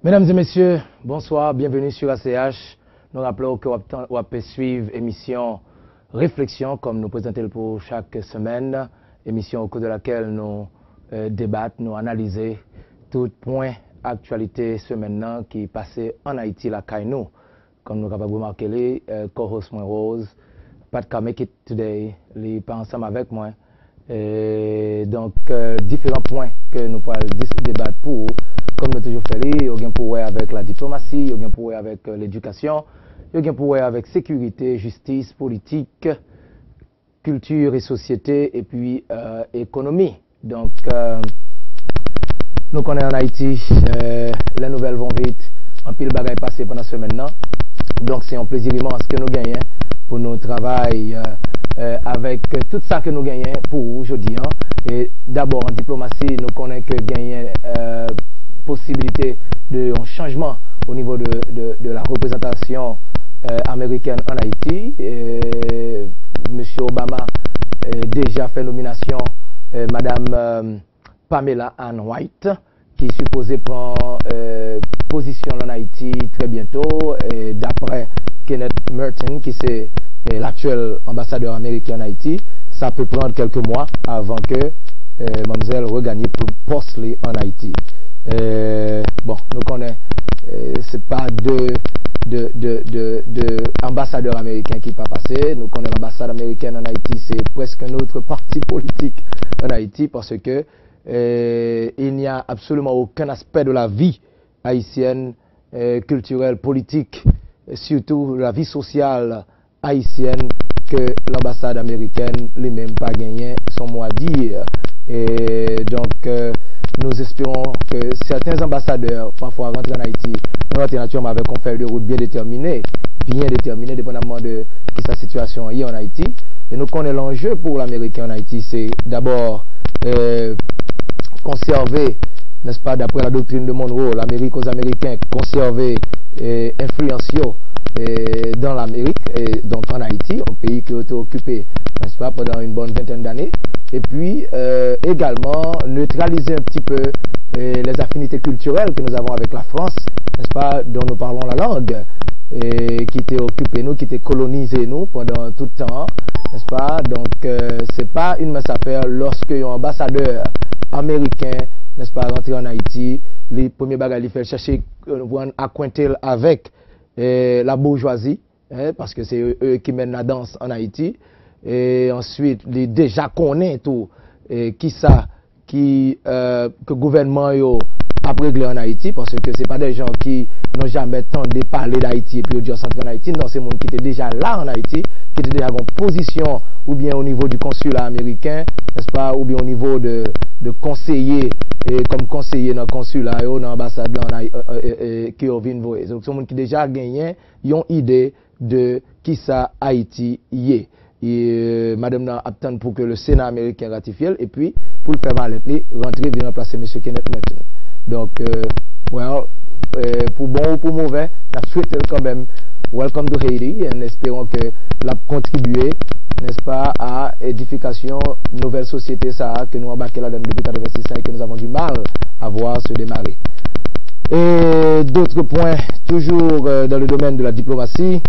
Mesdames et messieurs, bonsoir, bienvenue sur ACH. Nous rappelons que vous pouvez suivre l'émission Réflexion, comme nous présentons pour chaque semaine. Émission au cours de laquelle nous débattons, nous analysons tout point actualité ce maintenant qui est passé en Haïti, la Kainou. Comme nous avons remarqué, co-host moi Rose, Pat can make it today, il n'est pas ensemble avec moi. Donc, différents points que nous pourrons débattre pour, comme nous toujours fait, il y a un pour avec la diplomatie, il y a un pour avec l'éducation, il y a un pour avec sécurité, justice, politique, culture et société, et puis économie. Donc, nous connaissons en Haïti, les nouvelles vont vite, un pile bagaille passé pendant ce maintenant. Donc, c'est un plaisir immense que nous gagnons pour nos travail avec tout ça que nous gagnons pour aujourd'hui. Et d'abord, en diplomatie, nous connaissons que gagner possibilité d'un changement au niveau de la représentation américaine en Haïti. Monsieur Obama a déjà fait nomination Madame Pamela Ann White, qui est supposée prendre position en Haïti très bientôt, d'après Kenneth Merton, qui c'est l'actuel ambassadeur américain en Haïti. Ça peut prendre quelques mois avant que mademoiselle regagne poste en Haïti. Bon, nous connaissons, c'est pas de ambassadeur américain qui pas passé. Nous connaissons l'ambassade américaine en Haïti, c'est presque un autre parti politique en Haïti parce que il n'y a absolument aucun aspect de la vie haïtienne, culturelle, politique, surtout la vie sociale haïtienne que l'ambassade américaine lui-même pas gagné son mot à dire. Et donc, nous espérons que certains ambassadeurs, parfois rentrent en Haïti, nous rentrent naturellement avec un feuille de route bien déterminé, dépendamment de qui sa situation est en Haïti. Et nous connaissons l'enjeu pour l'Américain en Haïti, c'est d'abord conserver, n'est-ce pas, d'après la doctrine de Monroe, l'Amérique aux Américains, conserver influentiaux dans l'Amérique, et donc en Haïti, un pays qui a été occupé, n'est-ce pas, pendant une bonne vingtaine d'années, et puis également neutraliser un petit peu les affinités culturelles que nous avons avec la France, n'est-ce pas, dont nous parlons la langue, et qui était occupé nous, qui était colonisé nous pendant tout le temps, n'est-ce pas, donc c'est pas une mince affaire lorsque un ambassadeur américain, n'est-ce pas, rentré en Haïti, les premiers bagages, il fait chercher à accointer avec la bourgeoisie, parce que c'est eux qui mènent la danse en Haïti. Et ensuite, les déjà connaît tout, qui ça, que le gouvernement a réglé en Haïti, parce que c'est pas des gens qui n'ont jamais tenté parler d'Haïti et puis au centre en Haïti. Non, c'est des gens qui étaient déjà là en Haïti, qui étaient déjà en position, ou bien au niveau du consulat américain, n'est-ce pas, ou bien au niveau de conseiller, comme conseiller dans le consulat, dans l'ambassade qui ont vu. Donc, c'est des gens qui déjà gagné, ils ont idée de qui ça Haïti y est. Et madame n'a attend pour que le Sénat américain ratifie, et puis pour le faire valer, rentrer, venir remplacer M. Kenneth Merton. Donc, pour bon ou pour mauvais, nous souhaitons quand même welcome to Haiti, et espérons que l'a contribué, n'est-ce pas, à l'édification nouvelle société ça que nous embarquons là-dedans depuis 1986 et que nous avons du mal à voir se démarrer. Et d'autres points, toujours dans le domaine de la diplomatie.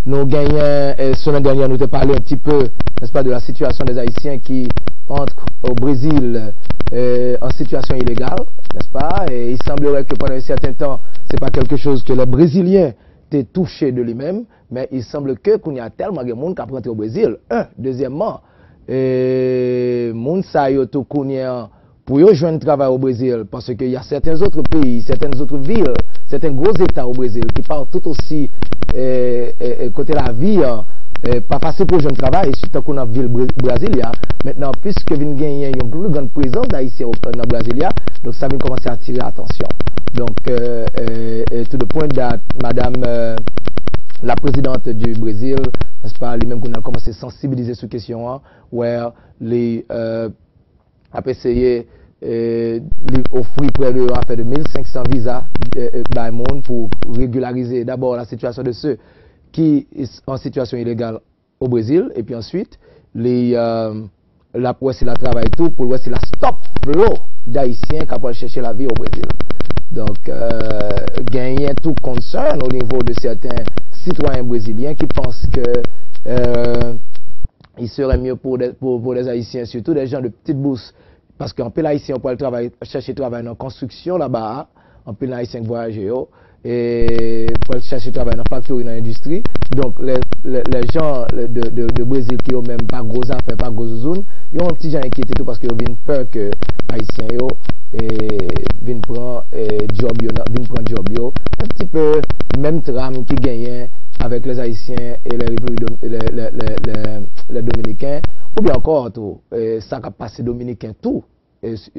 Nous gagnons, semaine dernière, nous avons parlé un petit peu, n'est-ce pas, de la situation des Haïtiens qui entrent au Brésil en situation illégale, n'est-ce pas, et il semblerait que pendant un certain temps, c'est pas quelque chose que les Brésiliens étaient touchés de lui-même, mais il semble que qu'on y a tellement de monde qui a rentré au Brésil. Deuxièmement, monde ça y tout pour rejoindre travail au Brésil, parce qu'il y a certains autres pays, certaines autres villes, certains gros États au Brésil qui parlent tout aussi côté la vie, pas facile pour rejoindre travail, surtout qu'on a la ville Brasilia. Maintenant, puisque vient gagner une plus grande présence d'Haïtiens dans Brasilia, donc ça vient commencer à attirer l'attention. Donc, to the point that Madame la présidente du Brésil, n'est-ce pas, lui-même qu'on a commencé à sensibiliser sur cette question, où les a essayé offrir près de 1500 visas par monde pour régulariser d'abord la situation de ceux qui sont en situation illégale au Brésil, et puis ensuite la presse la travaille tout pour voir si la stop flow d'Haïtiens qui vont chercher la vie au Brésil. Donc, gagner tout concern au niveau de certains citoyens brésiliens qui pensent que il serait mieux pour les Haïtiens, surtout des gens de petite bourse, parce qu'en peu l'Haïtien peut chercher travail dans la construction là-bas, en peu l'Haïtien voyager et pour chercher travail dans la factory, dans l'industrie. Donc les gens de Brésil qui ont même pas gros affaires, pas gros zone, ils ont un petit gens inquiété tout parce qu'ils ont peur que Haïtiens viennent prendre job yo, un petit peu même trame qui gagnait avec les Haïtiens et les Dominicains, ou bien encore tout, ça a passé Dominicain tout,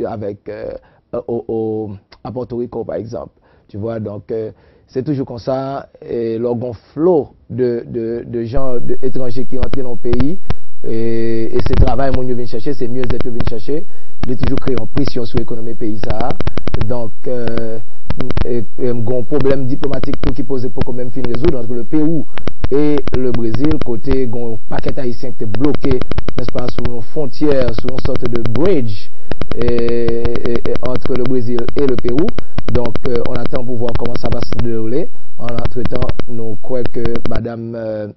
avec à Porto Rico par exemple. Tu vois, donc c'est toujours comme ça, l'orgon flot de gens étrangers qui rentrent dans le pays, et c'est travail que nous venons chercher, c'est mieux d'être venu chercher, de toujours créer une pression sur l'économie pays ça. Donc, un problème diplomatique tout qui pose pour quand même fin résoudre entre le Pérou et le Brésil, côté un paquet haïtien qui est bloqué, n'est-ce pas, sur une frontière, sur une sorte de bridge entre le Brésil et le Pérou. Donc, on attend pour voir comment ça va se dérouler. En entre-temps, nous croyons que Madame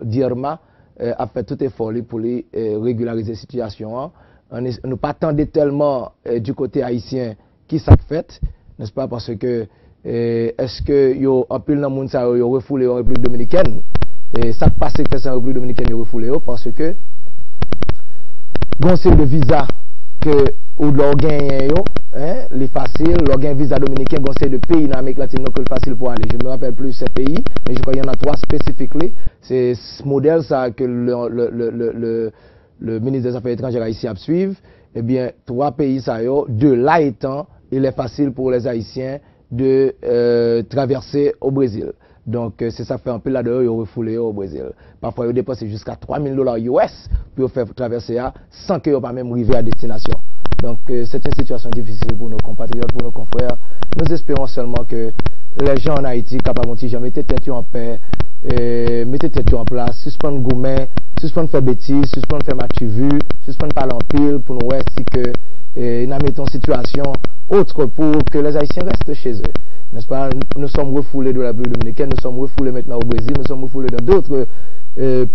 Dirma a fait tout effort pour régulariser la situation. Nous pas attendons tellement du côté haïtien qui ça fait, n'est-ce pas, parce que est-ce que yo en pile dans monde ça yo refoulé en République dominicaine, et ça passe que fait ça en République dominicaine yo refoulé parce que goncer de visa que ou l'orgain yo les facile l'orgain visa dominicain goncer de pays dans l'Amérique latine donc c'est facile pour aller. Je me rappelle plus ces pays, mais je crois qu'il y en a 3 spécifiquement. C'est ce modèle ça que le ministre des Affaires étrangères haïtien suivre. Eh bien 3 pays ça yo, de là étant il est facile pour les Haïtiens de traverser au Brésil. Donc, c'est ça fait un peu là-dedans, ils ont refoulé au Brésil. Parfois, ils ont dépensé jusqu'à $3,000 US pour faire traverser sans qu'ils n'aient pas même arrivé à destination. Donc, c'est une situation difficile pour nos compatriotes, pour nos confrères. Nous espérons seulement que les gens en Haïti, capables de mettre tête en paix, mettez tête en place, suspendre gourmet, suspendre faire bêtises, suspendre faire match vu, suspendre parler en pile pour nous voir si que nous mettons en situation autre pour que les Haïtiens restent chez eux. N'est-ce pas? Nous sommes refoulés de la République dominicaine, nous sommes refoulés maintenant au Brésil, nous sommes refoulés dans d'autres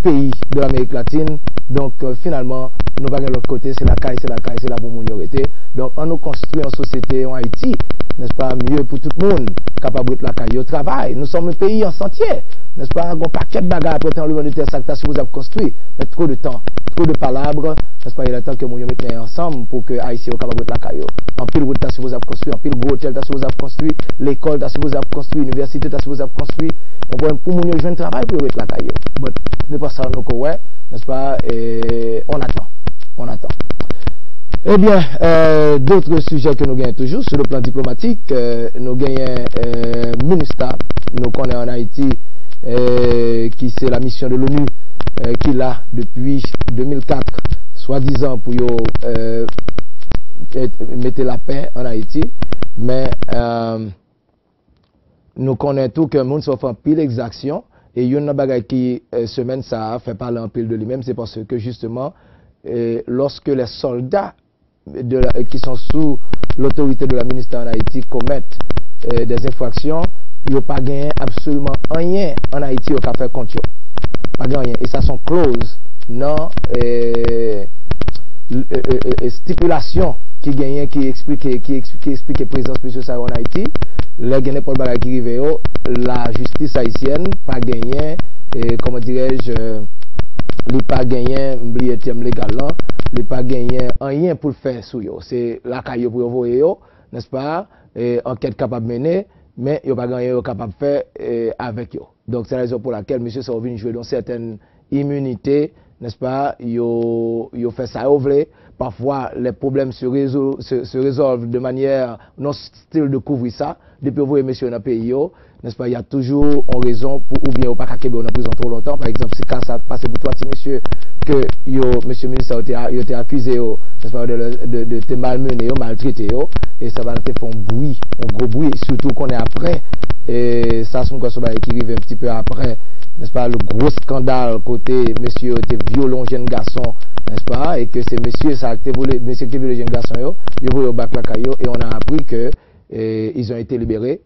pays de l'Amérique latine. Donc finalement, nous pas de l'autre côté, c'est la caille, c'est la pour minorité. Donc on nous construit en société en Haïti, n'est-ce pas, mieux pour tout le monde, capable de la caille au travail. Nous sommes un pays en sentier, n'est-ce pas, un paquet de bagages après tant le de terre, ça que vous avez construit, mais trop de temps, trop de palabres, n'est-ce pas, il est temps que nous mettions ensemble pour que Haïti soit capable de la caille. En pile route, vous avez construit, en pile gros hôtel, vous avez construit, l'école, vous avez construit, l'université, vous avez construit. On peut pour nous jouer un travail pour être la caille. Mais n'est pas ça, nous, ouais, n'est-ce pas, et on attend. On attend. Eh bien, d'autres sujets que nous gagnons toujours sur le plan diplomatique, nous gagnons MINUSTAH, nous connaissons en Haïti, qui c'est la mission de l'ONU, qui l'a depuis 2004, soi-disant pour mettre la paix en Haïti, mais nous connaissons tout que le monde s'offre en pile d'exactions, et il y a une bagaille qui, semaine, ça fait parler en pile de lui-même, c'est parce que justement, lorsque les soldats qui sont sous l'autorité de la ministre en Haïti commettent des infractions, ils n'ont pas gagné absolument rien en Haïti au café contre eux. Pas gagné rien. Et ça sont clauses, non stipulation qui gagne qui explique la présence de M. en Haïti. Le gagné pour le bagage qui arrive, la justice haïtienne pas gagné, comment dirais-je, il pas gagné oublier terme légal là, il pas gagné rien pour le faire sur yo, c'est la caillou pour envoyer yo, n'est-ce pas, enquête capable mener, mais il pas gagné capable faire avec yo. Donc c'est la raison pour laquelle monsieur Sauvin jouer dans certaines immunités, n'est-ce pas, yo fait ça ouvler. Parfois les problèmes se résolvent de manière non style de couvrir ça. Depuis vous voyez monsieur dans le pays, n'est-ce pas, il y a toujours une raison pour ou bien ou pas qu'à en prison trop longtemps. Par exemple, c'est quand ça passé pour toi, monsieur, que monsieur ministre a été accusé, n'est-ce pas, de te malmener, maltraiter, et ça va te faire un bruit, un gros bruit, surtout qu'on est après, et ça c'est quoi qui arrive un petit peu après, n'est-ce pas, le gros scandale côté monsieur était violent jeune garçon, n'est-ce pas, et que c'est monsieur ça qui voulait monsieur qui violent jeune garçon il voulait au bac la caillou, et on a appris que ils ont été libérés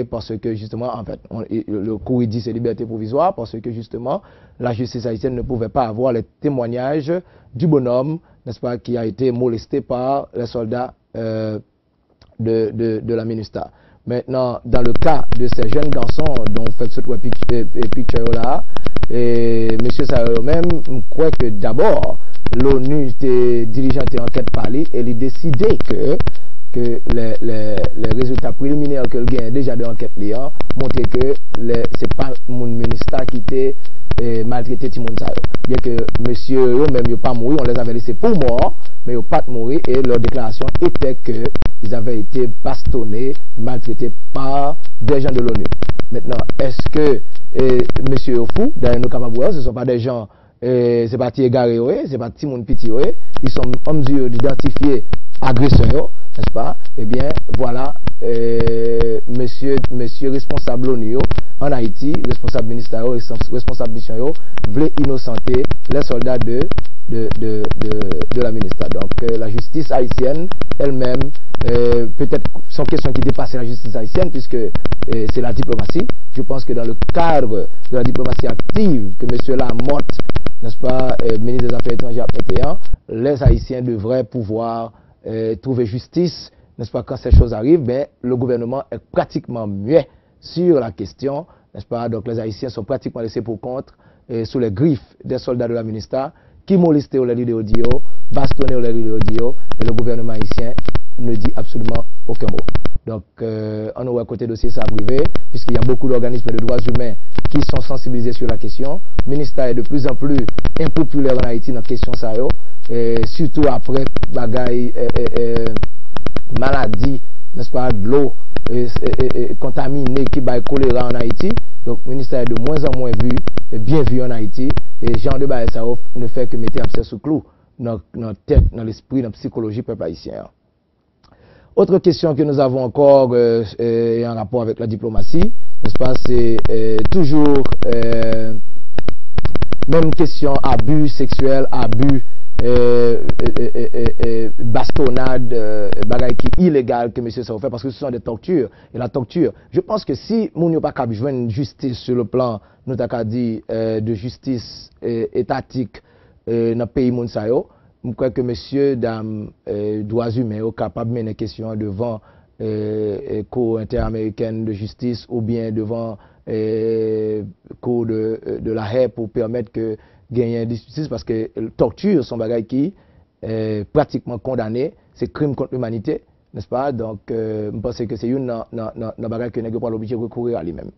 parce que justement, en fait, le courrier dit c'est liberté provisoire parce que justement, la justice haïtienne ne pouvait pas avoir les témoignages du bonhomme, n'est-ce pas, qui a été molesté par les soldats de la MINUSTAH. Maintenant, dans le cas de ces jeunes garçons dont vous faites ce picture là, monsieur Sayo même, je crois que d'abord, l'ONU était diligenté enquête par lui et il a décidé que les résultats préliminaires que le gain déjà de l'enquête liant montraient que c'est pas mon ministère qui était maltraité Timoun Sayo. Bien que monsieur eux même pas mourir, on les avait laissés pour mort, mais ils n'ont pas mourir et leur déclaration était que ils avaient été bastonnés, maltraités par des gens de l'ONU. Maintenant, est-ce que monsieur fou, d'ailleurs nous capables, ce ne sont pas des gens, c'est pas égarés, c'est pas Timoun Piti, ils sont en mesure d'identifier agresseurs, n'est-ce pas? Eh bien, voilà, monsieur responsable l'ONU en Haïti, responsable ministériel, responsable mission, voulait innocenter les soldats de la MINUSTAH. Donc, la justice haïtienne elle-même, peut-être sans question qui dépasse la justice haïtienne, puisque c'est la diplomatie. Je pense que dans le cadre de la diplomatie active que M. Lamotte, n'est-ce pas, ministre des Affaires étrangères 21, les Haïtiens devraient pouvoir trouver justice, n'est-ce pas, quand ces choses arrivent, mais le gouvernement est pratiquement muet sur la question, n'est-ce pas, donc les Haïtiens sont pratiquement laissés pour compte sous les griffes des soldats de la MINUSTAH qui molestaient les leaders audio, bastonnaient les leaders audio, et le gouvernement haïtien ne dit absolument aucun mot. Donc, on aurait côté dossier ça privé, puisqu'il y a beaucoup d'organismes de droits humains qui sont sensibilisés sur la question. Le ministère est de plus en plus impopulaire en Haïti dans la question ça, surtout après bagaille maladie, n'est-ce pas, de l'eau contaminée qui va choléra en Haïti. Donc, le ministère est de moins en moins bien vu en Haïti. Et Jean de Baye Sao ne fait que mettre abcès sous clou dans la tête, dans l'esprit, dans la psychologie peuple haïtien. Autre question que nous avons encore en rapport avec la diplomatie, n'est-ce pas, c'est toujours même question abus sexuel, abus bastonnade, bagaille qui est illégale que M. Sao fait parce que ce sont des tortures. Et la torture, je pense que si nous n'avons pas qu'à jouer une justice sur le plan, nous avons dit, de justice étatique dans le pays Mounsayo, je crois que monsieur, dame, droits humains sont capables de mener une question devant Cour interaméricaine de justice ou bien devant Cour de la Haye pour permettre que gagner une justice parce que torture sont bagaille qui est pratiquement condamné, c'est crime contre l'humanité, n'est-ce pas? Donc, je pense que c'est une bagaille que nous pas l'obligé de recourir à lui-même.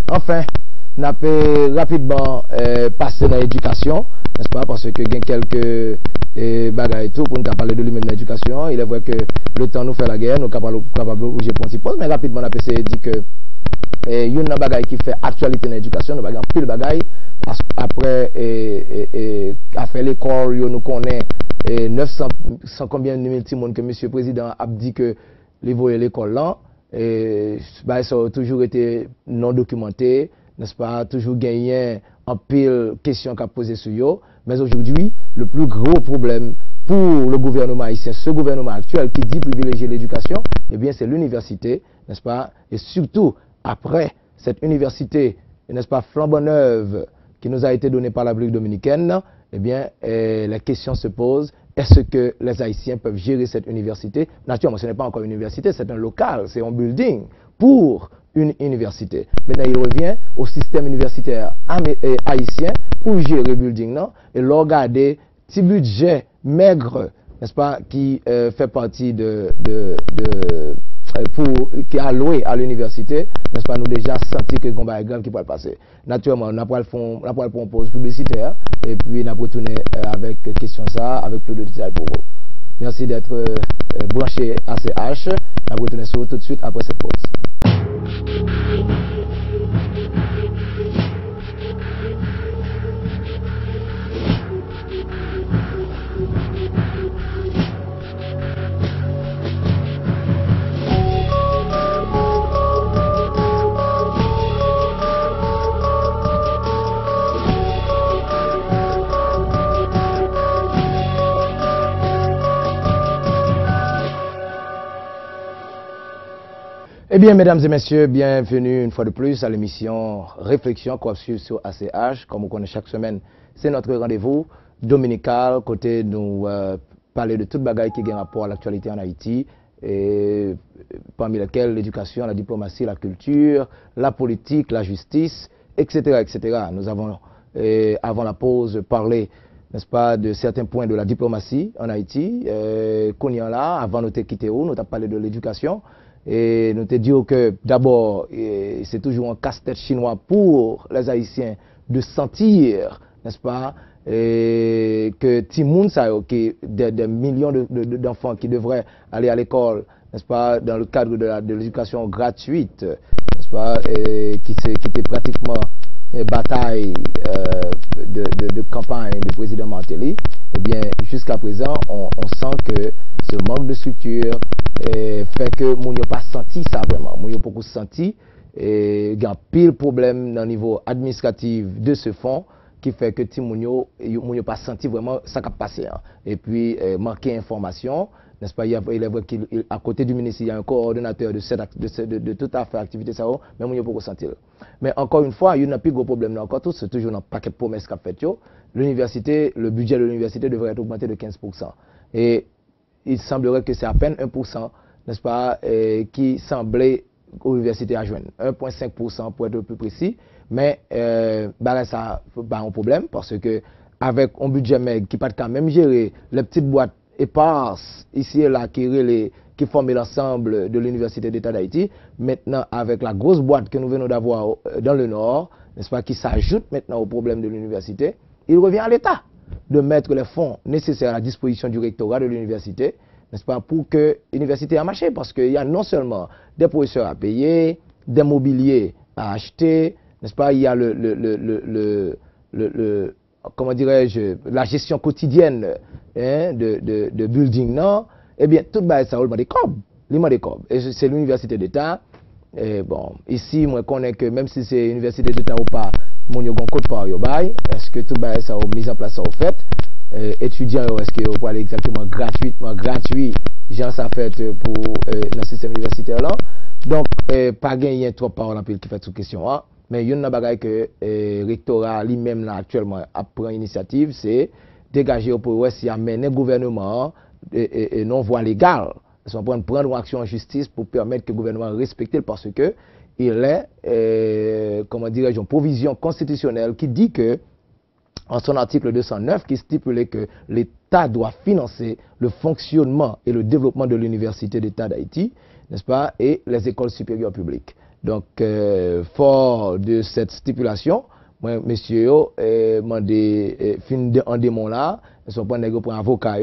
Enfin, on peut rapidement passer dans l'éducation, n'est-ce pas? Parce que il y a quelques bagailles et tout pour nous parler de lui-même dans l'éducation. Il est vrai que le temps nous fait la guerre, nous sommes capables de bouger pour un petit pause, mais rapidement on peut essayer de dire que il y a une bagaille qui fait actualité dans l'éducation, nous avons plus de bagaille, parce qu'après, après l'école, nous connaissons 900 combien de mille timons que M. le Président a dit que les voyaient l'école là, ça a toujours été non documenté, n'est-ce pas, toujours gagné en pile question qu'a posé sur eux, mais aujourd'hui, le plus gros problème pour le gouvernement haïtien, ce gouvernement actuel qui dit privilégier l'éducation, eh bien c'est l'université, n'est-ce pas, et surtout, après cette université, n'est-ce pas, flambant neuve, qui nous a été donnée par la République dominicaine, eh bien, la question se pose, est-ce que les Haïtiens peuvent gérer cette université? Naturellement, ce n'est pas encore une université, c'est un local, c'est un building pour une université. Maintenant, il revient au système universitaire haïtien pour gérer le building, non? Et leur garder petit budget maigre, n'est-ce pas, qui fait partie qui est alloué à l'université, n'est-ce pas, nous déjà senti que le combat est grave qui pourrait passer. Naturellement, on n'a pas une pause publicitaire, et puis on a retourné avec question ça, avec plus de détails pour vous. Merci d'être branché à CH. On va retourner sur tout de suite après cette pause. Eh bien, mesdames et messieurs, bienvenue une fois de plus à l'émission Réflexion qu'on suit sur ACH. Comme vous connaissez chaque semaine, c'est notre rendez-vous dominical, côté nous parler de toute bagaille qui a rapport à l'actualité en Haïti, et parmi lesquelles l'éducation, la diplomatie, la culture, la politique, la justice, etc. etc. Nous avons, avant la pause, parlé, n'est-ce pas, de certains points de la diplomatie en Haïti. Qu'on y en là, avant nous quitter où, nous avons parlé de l'éducation. Et nous te disons que d'abord, c'est toujours un casse-tête chinois pour les Haïtiens de sentir, n'est-ce pas, que Timoun, des millions d'enfants qui devraient aller à l'école, n'est-ce pas, dans le cadre de l'éducation gratuite, n'est-ce pas, qui était pratiquement une bataille de campagne du président Martelly, eh bien, jusqu'à présent, on sent que ce manque de structure fait que moun yo pas senti ça vraiment. Moun yo beaucoup senti et il y a pile problème dans le niveau administratif de ce fonds qui fait que moun yo pas senti vraiment ça qui a passé. Hein. Et puis manquer information, n'est-ce pas, il est vrai qu'à côté du ministère, il y a un coordonnateur de toute affaire activité ça, mais moun yo pas senti. Mais encore une fois, il y a un plus gros problème là encore tout, c'est toujours un paquet de promesses qu'a fait yo. L'université, le budget de l'université devrait être augmenté de 15%. Et il semblerait que c'est à peine 1%, n'est-ce pas, qui semblait aux universités à joindre. 1,5% pour être plus précis. Mais ça pas un problème parce que avec un budget maigre qui peut quand même gérer les petites boîtes éparses ici et là qui forment l'ensemble de l'Université d'État d'Haïti, maintenant avec la grosse boîte que nous venons d'avoir dans le Nord, n'est-ce pas, qui s'ajoute maintenant au problème de l'université, il revient à l'État de mettre les fonds nécessaires à la disposition du rectorat de l'université, n'est-ce pas, pour que l'université a marché, parce qu'il y a non seulement des professeurs à payer, des mobiliers à acheter, n'est-ce pas, il y a comment dirais-je, la gestion quotidienne de building, non, eh bien, tout ça, on des corps, et c'est l'université d'État. Et bon, ici, moi, je connais que même si c'est l'université d'État ou pas, mon yon code par yo bay, est-ce que tout ça a mis en place ça au fait? Étudiants, est-ce que vous pouvez aller exactement gratuit, genre ça fait pour le système universitaire là? Donc, pas gagner trop par exemple qui fait cette question là, mais il y a une bagaille que le rectorat lui-même là actuellement a pris initiative, c'est dégager pour voir si amener le gouvernement et non voie légale. Ils sont prendre une action en justice pour permettre que le gouvernement respecte parce que il est, comment dirais-je, une provision constitutionnelle qui dit que, en son article 209, qui stipule que l'État doit financer le fonctionnement et le développement de l'Université d'État d'Haïti, n'est-ce pas, et les écoles supérieures publiques. Donc, fort de cette stipulation, moi, messieurs, en démon là, ils sont pas pour un avocat,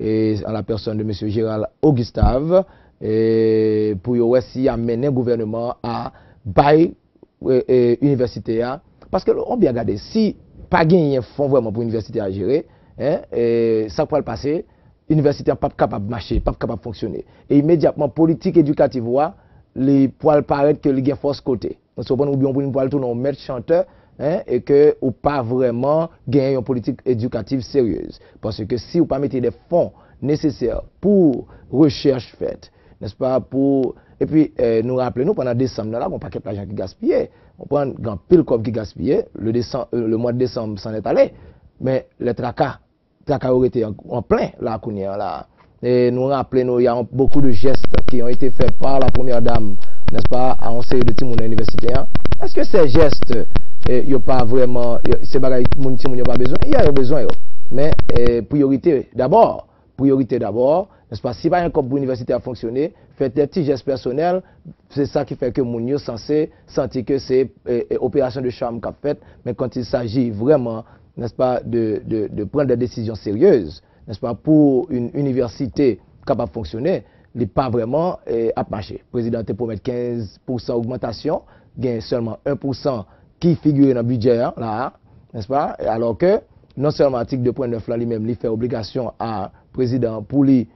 et en la personne de M. Gérald Augustave, et pour aussi amener le gouvernement à bailler l'université. Parce que on bien regarder, si pas gagné un fonds vraiment pour l'université à gérer, ça peut le passer, l'université n'est pas capable de marcher, pas capable de fonctionner. Et immédiatement, politique éducative, les poils paraître que les gains force côté. On se ou bien pour tourner en maître chanteur, et que ou pas vraiment gagner une politique éducative sérieuse. Parce que si vous pas mettez des fonds nécessaires pour recherche faite, n'est-ce pas, pour... Et puis, nous rappelons, pendant décembre, là, on n'a pas qu'un l'argent qui gaspillait. On prend un pile comme qui gaspillait. Le mois de décembre, s'en est allé. Mais les tracas auraient été en plein, là. Et nous rappelons, il y a beaucoup de gestes qui ont été faits par la première dame, n'est-ce pas, à un série de Timoun universitaires. Est-ce que ces gestes, il n'y a pas vraiment, ces bagages, mon Timoun n'a pas besoin? Il y a besoin, mais priorité d'abord, n'est-ce pas, si pas un corps pour l'université a fonctionné, faites des petits gestes personnels, c'est ça qui fait que mon est censé sentir que c'est opération de charme qu'a fait, mais quand il s'agit vraiment, n'est-ce pas, de prendre des décisions sérieuses, n'est-ce pas, pour une université capable de fonctionner, il n'est pas vraiment à marcher. Le président te promet 15% augmentation, gagne seulement 1% qui figure dans le budget, là, n'est-ce pas, alors que non seulement l'article 2.9 là lui-même, il fait obligation à président pour lui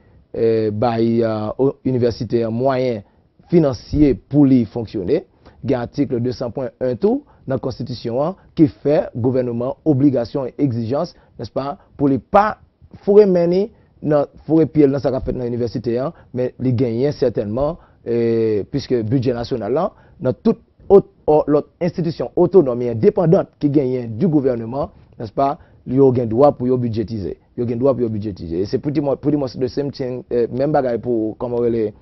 université moyen financier pour lui fonctionner. Il y a l'article 200.1 tout dans la Constitution qui fait gouvernement obligation et exigence, n'est-ce pas, pour les pas fourrer mener dans fourrer pied dans ça qu'a fait dans l'université, mais les gagner certainement puisque budget national là, dans toute l'autre institution autonome et indépendante qui gagne du gouvernement, n'est-ce pas, il y a un droit pour budgétiser. Il y a un droit pour budgétiser. Et c'est pretty much the same thing, même bagaille pour, comment les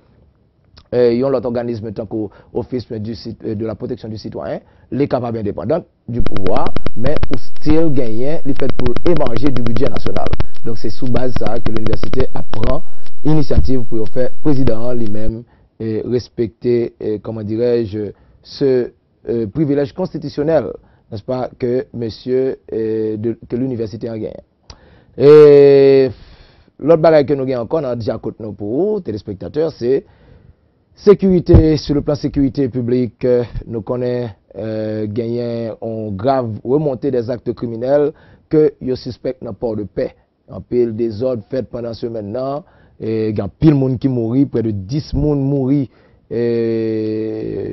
l'autre organisme tant qu'Office de la protection du citoyen, les capables indépendants du pouvoir, mais ou still gagner les fait pour émanger du budget national. Donc c'est sous base ça que l'université apprend initiative pour faire président lui-même respecter, comment dirais-je, ce privilège constitutionnel, n'est-ce pas, que monsieur, que l'université a gagné. Et l'autre bagage que nous gagnons encore, on a déjà côté pour vous, téléspectateurs, c'est sécurité, sur le plan sécurité publique, nous connaissons gagner en grave remontée des actes criminels que yo suspectent dans port de paix. En pile des ordres faits pendant ce maintenant, et il y a pile de monde qui mourit, près de 10 monde mourit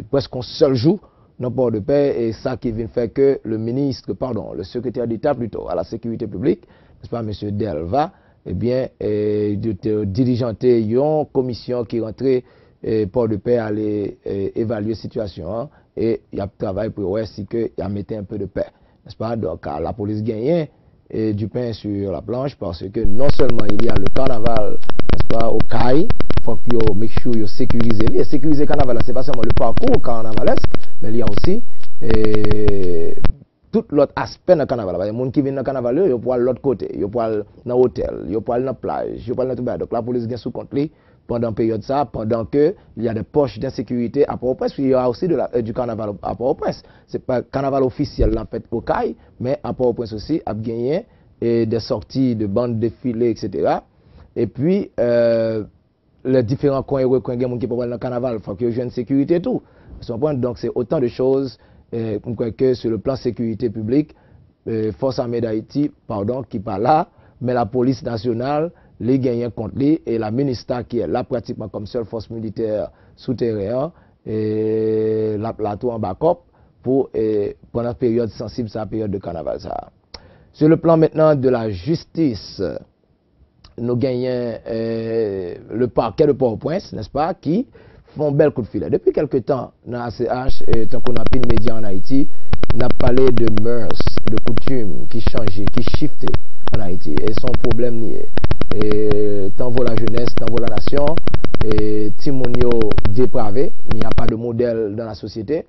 presque un seul jour dans port de paix, et ça qui vient faire que le secrétaire d'État plutôt à la sécurité publique, n'est-ce pas, M. Delva, eh bien, dirigeanté une commission qui rentrait port de paix aller évaluer la situation, hein, et il y a travail pour voir si il y a mis un peu de paix, n'est-ce pas? Donc la police gagne du pain sur la planche parce que non seulement il y a le carnaval, n'est-ce pas, au CAI, il faut que vous make sure vous sécurisez. Et sécuriser le carnaval, c'est pas seulement le parcours carnavalesque, mais il y a aussi tout l'autre aspect dans le carnaval. Il y a des gens qui viennent dans le carnaval, ils peuvent aller de l'autre côté, ils peuvent aller dans l'hôtel, ils peuvent aller dans la plage, ils peuvent aller dans tout le. Donc la police gagne sous compte pendant la période ça, pendant que il y a des poches d'insécurité à Port-au-Prince, puis il y a aussi du carnaval à Port-au-Prince. C'est pas carnaval officiel en fait au CAI, mais à Port-au-Prince aussi a gagné des sorties de bandes défilées, etc. Et puis les différents coins et recoins qui peuvent aller dans le carnaval, il faut qu'il y ait une sécurité et tout. Donc c'est autant de choses que sur le plan sécurité publique, Force armée d'Haïti, pardon, qui pas là, mais la police nationale les gagnants contre lui et la ministère qui est là pratiquement comme seule force militaire souterraine et la tour en backup pour pendant la période sensible, c'est la période de carnaval. Ça. Sur le plan maintenant de la justice, nous gagnons le parquet de Port-au-Prince, n'est-ce pas, qui font un bel coup de filet. Depuis quelque temps, dans ACH, tant qu'on a pris le média en Haïti, on a parlé de mœurs, de coutumes qui changeaient, qui shiftaient en Haïti et son problème lié. Tant vaut la jeunesse, tant vaut la nation, et Timonio dépravé, il n'y a pas de modèle dans la société.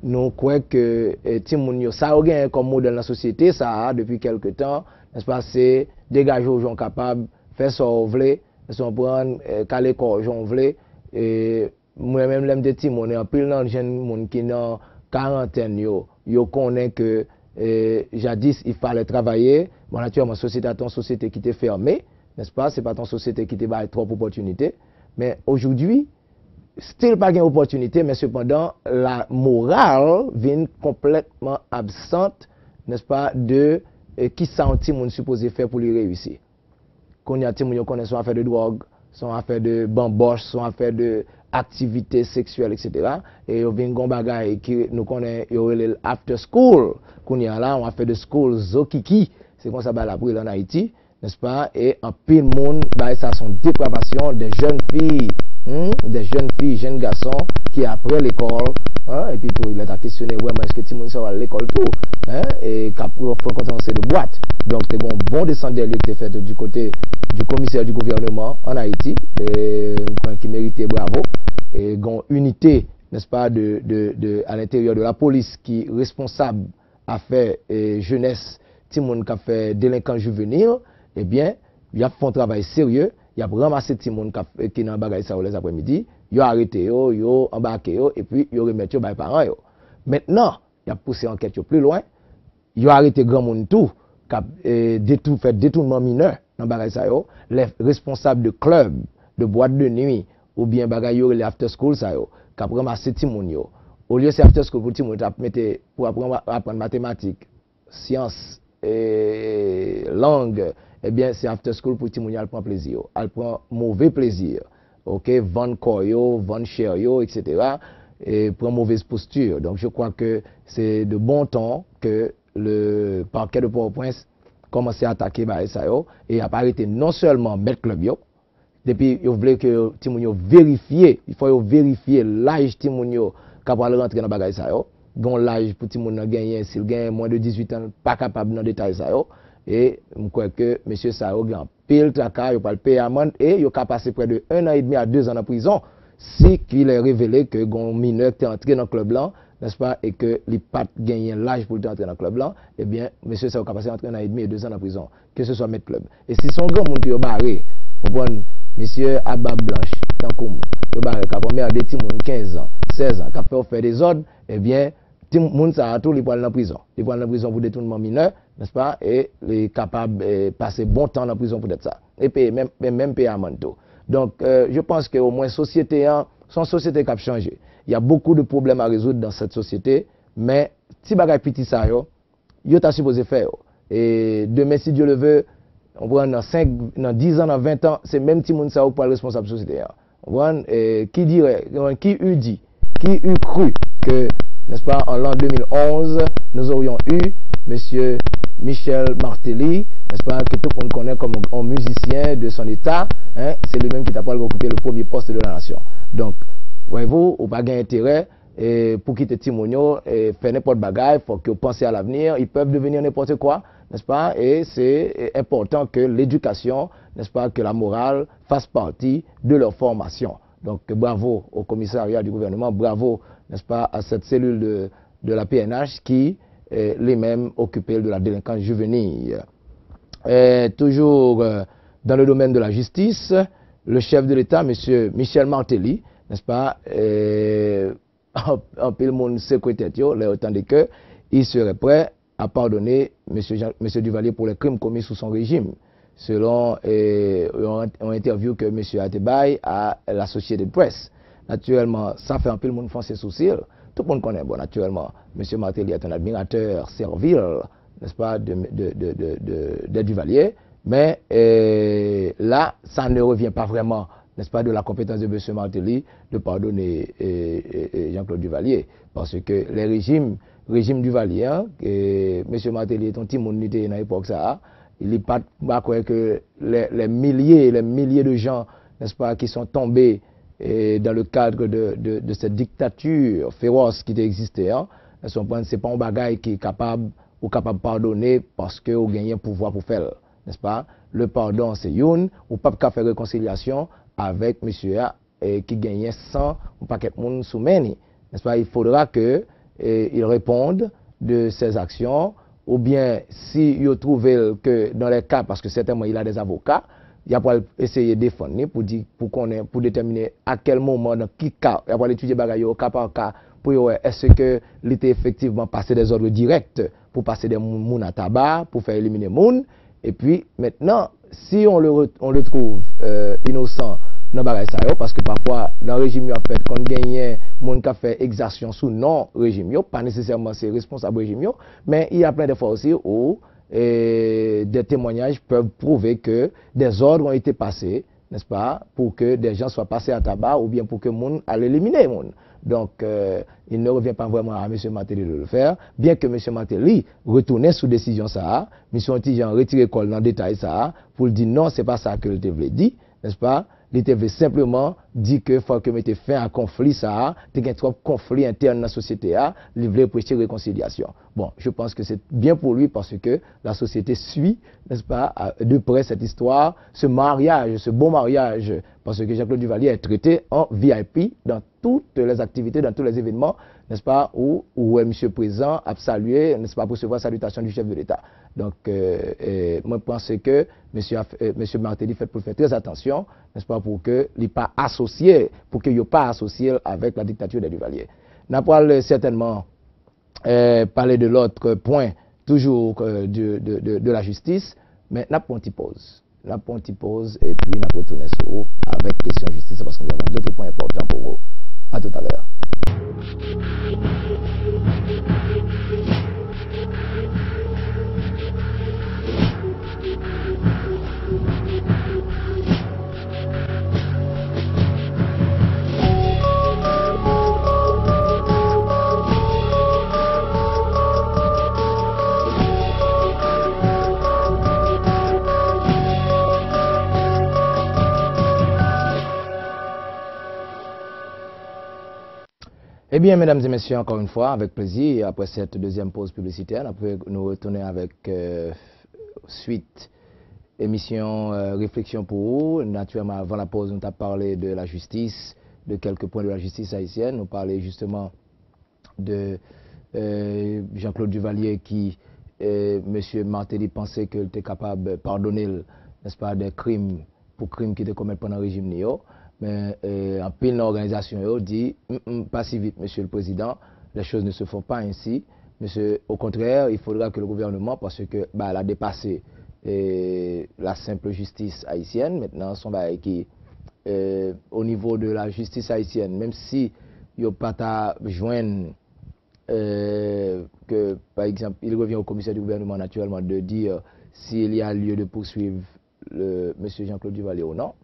Nous croyons que Timonio, ça a gagné comme modèle dans la société, ça a depuis quelque temps, n'est-ce pas, c'est dégager aux gens capables, faire ça au vlé, prendre, caler corps aux gens vlé, et moi-même, l'aime de Timonio, en plus, dans jeunes gens qui ont quarantaine, yo connaissent que jadis, il fallait travailler. Bon, naturellement, société est une société qui était fermée, n'est-ce pas? Ce n'est pas une société qui te donne trop d'opportunités. Mais aujourd'hui, still pas d'opportunité, mais cependant, la morale vient complètement absente, n'est-ce pas, de qui senti mon supposé faire pour les réussir. Qu'on y a des gens qui connaissent son affaire de drogue, son affaire de bamboche, son affaire de activités sexuelles, etc. Et il y a des bagages qui nous connaissent, after school. Qu'on y a là, on a fait de school Zokiki. C'est comme ça que la brûle en Haïti, n'est-ce pas? Et en pile monde, ça sont dépravation des jeunes filles, jeunes garçons qui après l'école, et puis tout, il est à questionner, ouais, mais est-ce que tout le monde sera à l'école tout, et qu'après, il faut commencer de boîte. Donc, c'est un bon descente qui est fait du côté du commissaire du gouvernement en Haïti, qui méritait bravo, et une unité, n'est-ce pas, à l'intérieur de la police qui est responsable à faire jeunesse, tout le monde qui a fait délinquant juvénile, eh bien, il a fait un travail sérieux, il a ramassé tout le monde qui est dans le bagage ça les après-midi, il a arrêté, il a embarqué, et puis il a remis les parents. Maintenant, il a poussé l'enquête plus loin, il a arrêté grand monde tout, qui a fait détournement mineur dans le bagage ça, les responsables de clubs, de boîtes de nuit, ou bien bagage les after school ça, qui a ramassé tout le monde. Au lieu de after school pour tout le monde, pour apprendre mathématiques, sciences et langue, eh bien, c'est after school pour tout le monde prend plaisir. Elle prend mauvais plaisir. Ok, vendre corps, vendre chair, etc. Et prend mauvaise posture. Donc, je crois que c'est de bon temps que le parquet de Port-au-Prince commence à attaquer ça et a arrêté non seulement Bête Club, depuis vous voulez que Timounio vérifier, il faut vérifier l'âge Timounio capable rentrer dans bagage ça yo. Gon l'âge pour Timounio gagner s'il gagne moins de 18 ans pas capable dans détail ça yo. Et je crois que monsieur Sao grand pile tracas, il pas payer amende et il a passé près de 1 an et demi à 2 ans en prison si qu'il est révélé que gon mineur est entré dans le club blanc, n'est-ce pas, et que il pas gagné l'âge pour entrer dans le club blanc, eh bien monsieur Sao a passé entre 1 an et demi et 2 ans en prison, que ce soit maître club. Et si son grand monde yo barré, comprendre monsieur Abba Blanche, tant comme yo barré ka première des petits monde 15 ans, 16 ans, qui a fait des ordres, eh bien tout le monde ça tout il va en prison. Il va en prison pour détournement mineur, n'est-ce pas? Et il est capable de passer bon temps en prison pour être ça. Et payer même payer amende. Donc je pense que au moins société son société qui a changé. Il y a beaucoup de problèmes à résoudre dans cette société, mais si bagay petit ça yo t'a supposé faire. Et demain si Dieu le veut, on voit dans 5 dans 10 ans dans 20 ans, c'est même petit monde ça pour être responsable de la société. On voit qui dirait qui eût dit, qui eût cru que n'est-ce pas, en l'an 2011, nous aurions eu M. Michel Martelly, n'est-ce pas, que tout le monde connaît comme un musicien de son état, hein, c'est lui-même qui t'a pas occupé le premier poste de la nation. Donc, voyez-vous, au pas intérêt pour quitter Timonio et faire n'importe bagaille, il faut que vous pensiez à l'avenir, ils peuvent devenir n'importe quoi, n'est-ce pas, et c'est important que l'éducation, n'est-ce pas, que la morale fasse partie de leur formation. Donc, bravo au commissariat du gouvernement, bravo, n'est-ce pas, à cette cellule de la PNH qui est les-mêmes occupés de la délinquance juvénile. Toujours dans le domaine de la justice, le chef de l'État, M. Michel Martelly, n'est-ce pas, en pile monde secrétaire, autant que il serait prêt à pardonner M. Duvalier pour les crimes commis sous son régime, selon une interview que M. Atebay a la société de presse. Naturellement, ça fait un peu le monde foncer sous cils. Tout le monde connaît, bon, naturellement, M. Martelly est un admirateur servile, n'est-ce pas, de Duvalier, mais là, ça ne revient pas vraiment, n'est-ce pas, de la compétence de M. Martelly de pardonner Jean-Claude Duvalier, parce que les régimes Duvalier, M. Martelly est un petit monde dans l'époque ça, il n'est pas croire que les milliers de gens, n'est-ce pas, qui sont tombés dans le cadre de cette dictature féroce qui existait, hein, ce n'est pas un bagage qui est capable de pardonner parce que vous gagnez un pouvoir pour faire, n'est-ce pas? Le pardon, c'est une, ou pas faire réconciliation avec monsieur qui gagnait 100 ou pas quelqu'un monde soumis, n'est-ce pas? Il faudra que il réponde de ses actions, ou bien si il trouve que dans les cas, parce que certainement il a des avocats, il a pas essayer de défendre pour déterminer à quel moment, dans quel cas, il a pas étudier bagaille au cas par cas pour voir est-ce que l'était effectivement passé des ordres directs pour passer des moun à tabac, pour faire éliminer moun, et puis maintenant, si on le trouve innocent dans bagaille ça, parce que parfois dans le régime en fait quand gagne moun qui a fait exaction sous non régime, pas nécessairement c'est responsable régime, mais il y a plein de fois aussi où des témoignages peuvent prouver que des ordres ont été passés, n'est-ce pas, pour que des gens soient passés à tabac ou bien pour que moun allait éliminer moun. Donc, il ne revient pas vraiment à M. Martelly de le faire, bien que M. Martelly retournait sous décision ça, M. Antijan retiré col dans le détail ça, pour dire non, c'est pas ça que le TV dit, n'est-ce pas? Le TV simplement dit que faut que mette fin à conflit ça, il y a trop conflit interne dans la société a, il voulait prêcher réconciliation. Bon, je pense que c'est bien pour lui parce que la société suit, n'est-ce pas, de près cette histoire, ce mariage, ce beau mariage, parce que Jean-Claude Duvalier est traité en VIP dans toutes les activités, dans tous les événements, n'est-ce pas, où M. Président a salué, n'est-ce pas, pour recevoir salutation du chef de l'État. Donc, moi, je pense que M. Martelly fait pour faire très attention, n'est-ce pas, pour qu'il n'y pas associé, pour qu'il n'y ait pas associé avec la dictature des Duvalier. N'a pas certainement parler de l'autre point, toujours de la justice, mais n'a pas une petite pause. N'a pas une petite pause et puis n'a pas retourné sur avec question justice parce que nous avons d'autres points importants pour vous. À tout à l'heure. Eh bien, mesdames et messieurs, encore une fois, avec plaisir, après cette deuxième pause publicitaire, on peut nous retourner avec suite émission Réflexion pour vous. Naturellement, avant la pause, nous avons parlé de la justice, de quelques points de la justice haïtienne. Nous parlons justement de Jean-Claude Duvalier qui, M. Martelly, pensait qu'il était capable de pardonner, n'est-ce pas, des crimes pour crimes qui étaient commis pendant le régime Nio. Mais en pile l'organisation dit pas si vite, Monsieur le Président, les choses ne se font pas ainsi. Monsieur, au contraire, il faudra que le gouvernement, parce que elle a dépassé la simple justice haïtienne, maintenant son bail qui au niveau de la justice haïtienne, même si il n'y a pas à joindre que, par exemple, il revient au commissaire du gouvernement naturellement de dire s'il y a lieu de poursuivre M. Jean-Claude Duvalier ou non.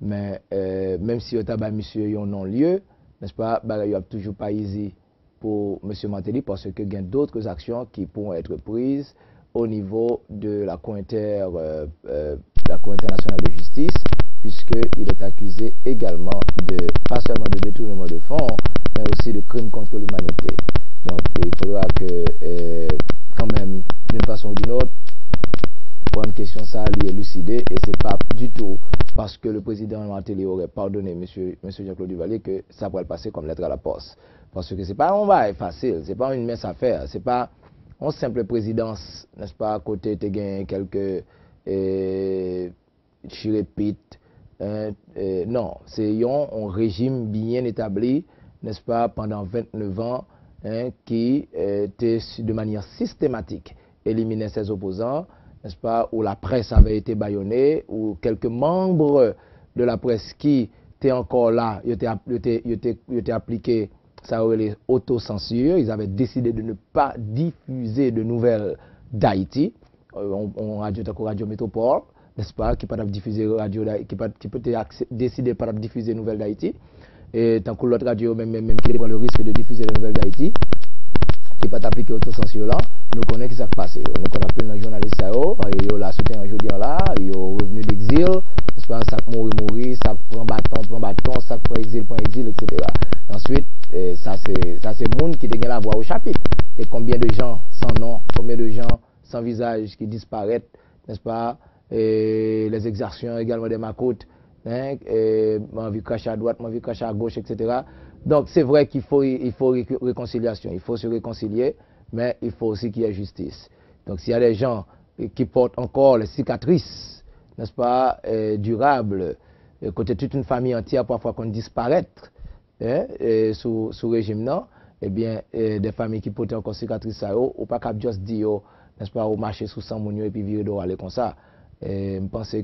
Mais même si il y a monsieur un non-lieu, n'est-ce pas, il n'y a toujours pas easy pour M. Martelly parce qu'il y a d'autres actions qui pourront être prises au niveau de la Cour internationale de justice, puisqu'il est accusé également de, pas seulement de détournement de fonds, mais aussi de crimes contre l'humanité. Donc il faudra que, quand même, d'une façon ou d'une autre, pour une question ça est élucidée, et c'est pas du tout parce que le président Martelly aurait pardonné M. Jean-Claude Duvalier que ça pourrait passer comme lettre à la poste. Parce que c'est pas un bail facile, c'est pas une mince affaire, c'est pas une simple présidence, n'est-ce pas, à côté de gagné quelques chirépite, non, c'est un régime bien établi, n'est-ce pas, pendant 29 ans, qui était de manière systématique éliminait ses opposants, n'est-ce pas, où la presse avait été bâillonnée, où quelques membres de la presse qui étaient encore là, ils étaient appliqués, ça aurait les autocensures, ils avaient décidé de ne pas diffuser de nouvelles d'Haïti, on radio Métropole, n'est-ce pas, qui peut diffuser radio, qui peut décider de diffuser des nouvelles d'Haïti, et tant que l'autre radio même qui prend le risque de diffuser des nouvelles d'Haïti, qui peut appliquer autocensure là, nous connaissons ce qui s'est passé. Nous connaissons plein de journalistes, ils ont soutenu aujourd'hui là, ils sont revenus d'exil, n'est-ce pas, ça mourir, ça prend bâton, ça prend exil, etc. Ensuite, ça c'est le monde qui a la voix au chapitre. Et combien de gens sans nom, combien de gens sans visage qui disparaissent, n'est-ce pas, et les exactions également des macoutes, m'en vu cracher à droite, m'en vu cracher à gauche, etc. Donc c'est vrai qu'il faut réconciliation, il faut se réconcilier, mais il faut aussi qu'il y ait justice. Donc s'il y a des gens qui portent encore les cicatrices, n'est-ce pas, durables, côté toute une famille entière parfois qu'on disparaît sous régime non, eh bien des familles qui portent encore cicatrices ça ou pas qu'à juste dire, n'est-ce pas, au marché sous 100 mounions et puis virer d'eau aller comme ça. Je pense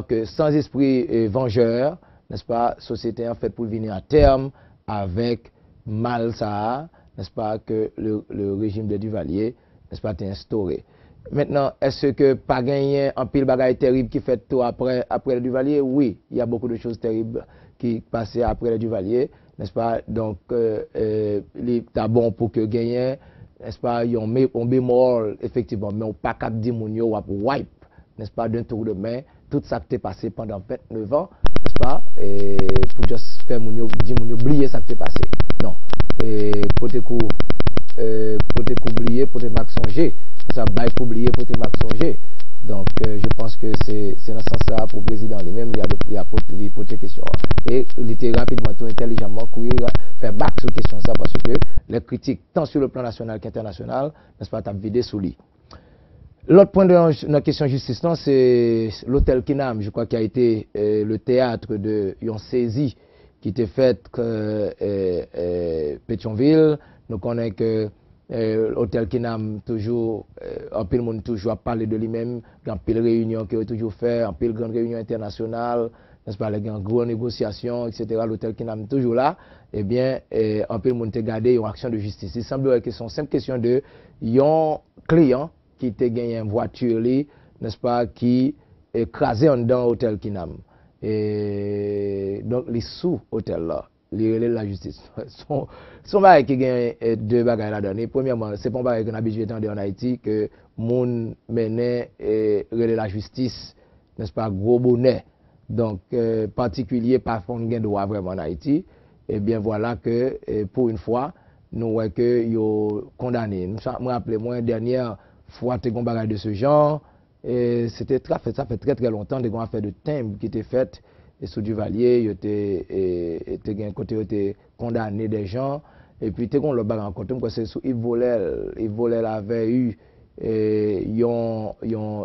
que sans esprit vengeur, n'est-ce pas, société en fait pour venir à terme avec mal ça, n'est-ce pas, que le régime de Duvalier, n'est-ce pas, est instauré. Maintenant, est-ce que pas gagné un pile bagaille terrible qui fait tout après le Duvalier? Oui, il y a beaucoup de choses terribles qui passaient après le Duvalier, n'est-ce pas? Donc, il est bon pour que gagné, n'est-ce pas, on bémol, effectivement, mais on pas cap dire moun yo wipe, n'est-ce pas, d'un tour de main, tout ça qui est passé pendant 29 ans, n'est-ce pas, et pour juste faire moun yo, dire moun yo oublier ça qui est passé. Non. Et pour te oublier, pour te marquer songer, ça va pour oublier, pour te marquer songer. Donc, je pense que c'est dans ce sens-là, pour le président lui-même, il a posé question. Et il était rapidement, tout intelligemment, courir, faire back sur question ça, parce que les critiques, tant sur le plan national qu'international, n'est-ce pas, t'as vidé sous lui. L'autre point de la question justice, c'est l'hôtel Kinam, je crois, qui a été le théâtre de une saisie qui était faite Pétionville. Nous connaissons que l'hôtel Kinam toujours, en pile monde toujours a parlé de lui-même, en pile réunion qu'il a toujours fait, en pile grande réunion internationale, n'est-ce pas, les grandes négociations, etc. L'hôtel Kinam toujours là, eh bien, en pile monde a gardé une action de justice. Il semblerait que c'est une simple question de un client qui a gagné une voiture, n'est-ce pas, qui est écrasé en dedans l'hôtel Kinam. Et donc, les sous-hôtels là, les relais de la justice, sont bagages qui gagnent deux bagages là-dedans. Premièrement, c'est pas un bagage qu'on a habitué en Haïti que moun menait et relais de la justice, n'est-ce pas, gros bonnet. Donc, particulier, pas fond gain droit vraiment en Haïti. eh bien voilà que pour une fois, nous voyons que yo condamné. Je me rappelle, moi, dernière fois, tu as un bagage de ce genre, c'était ça fait très très longtemps, des affaires de timbre qui étaient faites, et sous Duvalier, il était condamné des gens, et puis tu as le bagage en compte, c'est sous Yves Volel avait eu, il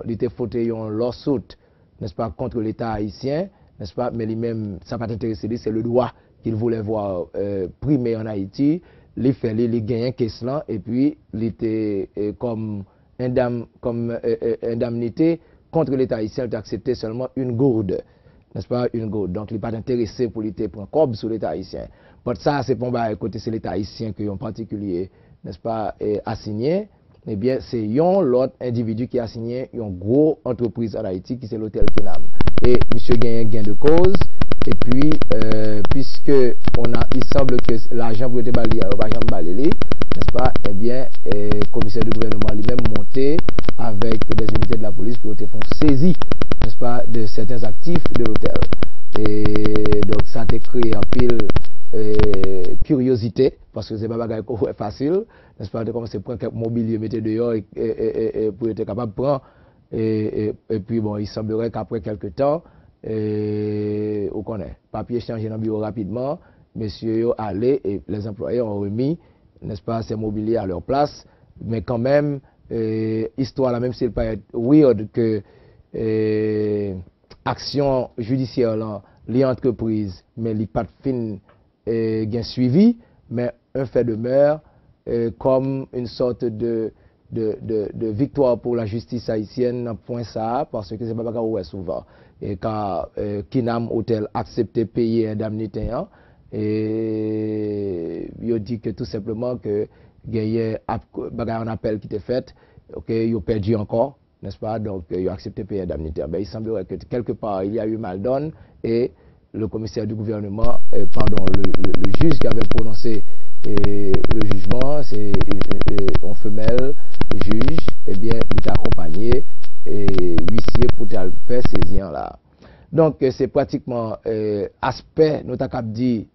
était fauté un lawsuit, n'est-ce pas, contre l'État haïtien, n'est-ce pas, mais lui-même, ça n'a pas intéressé, c'est le droit qu'il voulait voir primé en Haïti. Il fait les gains caisse là et puis il était comme indemnité contre l'État haïtien, il a accepté seulement une gourde, n'est-ce pas, une gourde. Donc il n'est pas intéressé pour l'été pour un cob sur l'État haïtien. Pour ça, c'est pour moi côté c'est l'État haïtien qui en particulier, n'est-ce pas, assigné. Eh bien, c'est l'autre individu qui a signé une grosse entreprise en Haïti qui c'est l'hôtel Kinam. Et monsieur gagne gain de cause. Et puis, puisque il semble que l'argent pour être balayé, n'est-ce pas? Eh bien, le commissaire du gouvernement lui-même monté avec des unités de la police pour faire saisie, n'est-ce pas, de certains actifs de l'hôtel. Et donc, ça a créé un pile curiosité, parce que c'est pas bagage facile, n'est-ce pas, de commencer à prendre quelques mobilier, mettre dehors et pour être capable de prendre. Et puis, bon, il semblerait qu'après quelques temps, on connaît, papier changé dans le bureau rapidement, messieurs allés et les employés ont remis, n'est-ce pas, ces mobiliers à leur place, mais quand même, histoire là, même s'il peut être weird que action judiciaire là, les entreprises, mais les pas de fin bien suivi, mais un fait demeure comme une sorte de victoire pour la justice haïtienne, point ça, parce que c'est pas pas souvent. Et quand Kinam Hotel accepté payer indemnité, et il dit que tout simplement que il y a un appel qui était fait, ok, il a perdu encore, n'est-ce pas? Donc il a accepté payer indemnité. Ben, il semblerait que quelque part il y a eu mal donne et le commissaire du gouvernement, le juge qui avait prononcé le jugement, c'est une femelle juge, eh bien, il est accompagné huissier pour faire saisir là. Donc, c'est pratiquement aspect, nous avons dit,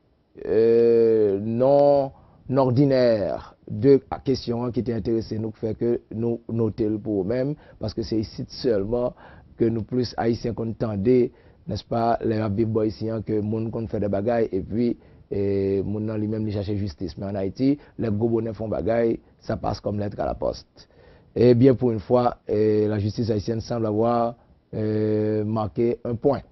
non ordinaire de questions qui étaient intéressées, nous fait que nous noter pour nous-mêmes, parce que c'est ici seulement que nous plus haïtiens qu'on entendait, n'est-ce pas, les big boys ici, que moun qu'on fait des bagailles et puis moun lui-même lui chercher justice. Mais en Haïti, les gros bonnets font bagailles, ça passe comme lettre à la poste. Et bien pour une fois, la justice haïtienne semble avoir marqué un point.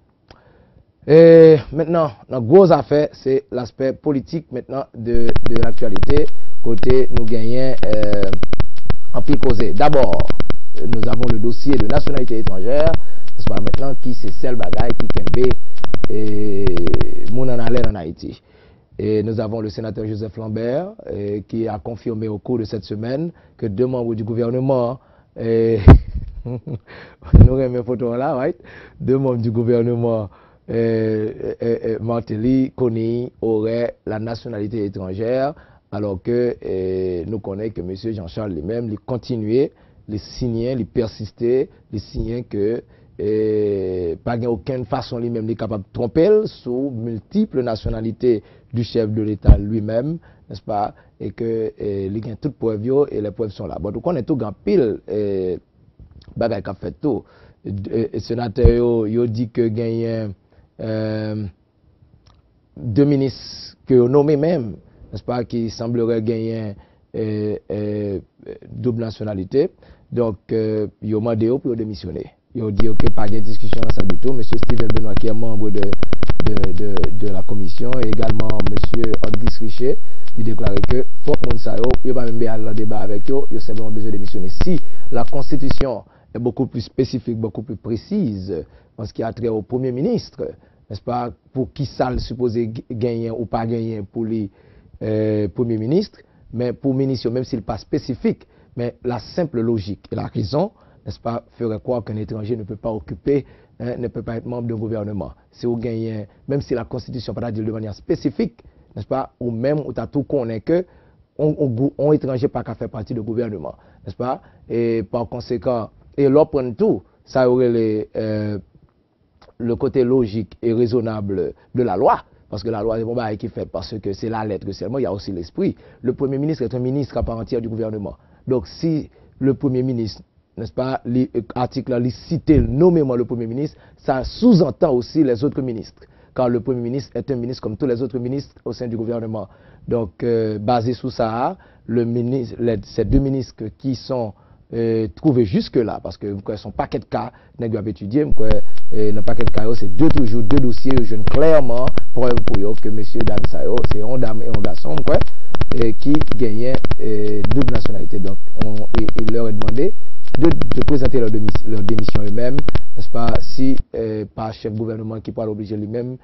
Et maintenant, notre grosse affaire, c'est l'aspect politique maintenant de l'actualité. Côté nous gagnons en pile causé. D'abord, nous avons le dossier de nationalité étrangère, n'est-ce pas, maintenant qui c'est celle bagaille qui kembe moun en alerte en Haïti. Et nous avons le sénateur Joseph Lambert qui a confirmé au cours de cette semaine que 2 membres du gouvernement, nous avons une photo là, right? 2 membres du gouvernement, Martelly, Kony, auraient la nationalité étrangère, alors que nous connaissons que M. Jean-Charles lui-même, il continuait, il signait, il persistait, il signait que pas aucune façon lui-même est capable de tromper sous multiples nationalités du chef de l'État lui-même, n'est-ce pas, et que il y a toutes preuves et les preuves sont là. Bon, donc on est tout grand pile bagay qu'a fait tout. Sénateur yo dit que gagne 2 ministres que nommé même, n'est-ce pas, qui semblerait gagner double nationalité. Donc yo demandé pour démissionner. Ils ont dit que pas de discussion dans ça du tout. M. Steven Benoît, qui est membre de la commission, et également M. Auguste Richet, il déclaré que faut que Mounsayo, il va même bien aller dans le débat avec eux, il a simplement besoin de démissionner. Si la constitution est beaucoup plus spécifique, beaucoup plus précise en ce qui a trait au Premier ministre, n'est-ce pas, pour qui ça le supposé gagner ou pas gagner pour les Premier ministre, mais pour ministre, même s'il n'est pas spécifique, mais la simple logique et la raison, n'est-ce pas, ferait croire qu'un étranger ne peut pas occuper, ne peut pas être membre d'un gouvernement. Si vous gagnez, même si la Constitution pas dit de manière spécifique, n'est-ce pas, ou même où tu as tout connaît que on étranger pas qu'à faire partie du gouvernement, n'est-ce pas, et par conséquent, et l'open tout, ça aurait le côté logique et raisonnable de la loi, parce que la loi, c'est bon, qui fait, parce que c'est la lettre seulement, il y a aussi l'esprit. Le Premier ministre est un ministre à part entière du gouvernement. Donc, si le Premier ministre, n'est-ce pas, l'article cité nommément le Premier ministre, ça sous-entend aussi les autres ministres. Car le Premier ministre est un ministre comme tous les autres ministres au sein du gouvernement. Donc, basé sur ça, ces deux ministres qui sont trouvés jusque-là, parce que son paquet de cas, n'a pas étudié, dans paquet de cas, c'est toujours deux dossiers, je ne clairement preuve pour eux que monsieur, dame, ça, c'est un dame et un garçon, qui gagnaient double nationalité. Donc, il leur est demandé de présenter leur démission eux-mêmes, n'est-ce pas, si par chef gouvernement qui peut l'obliger lui-même,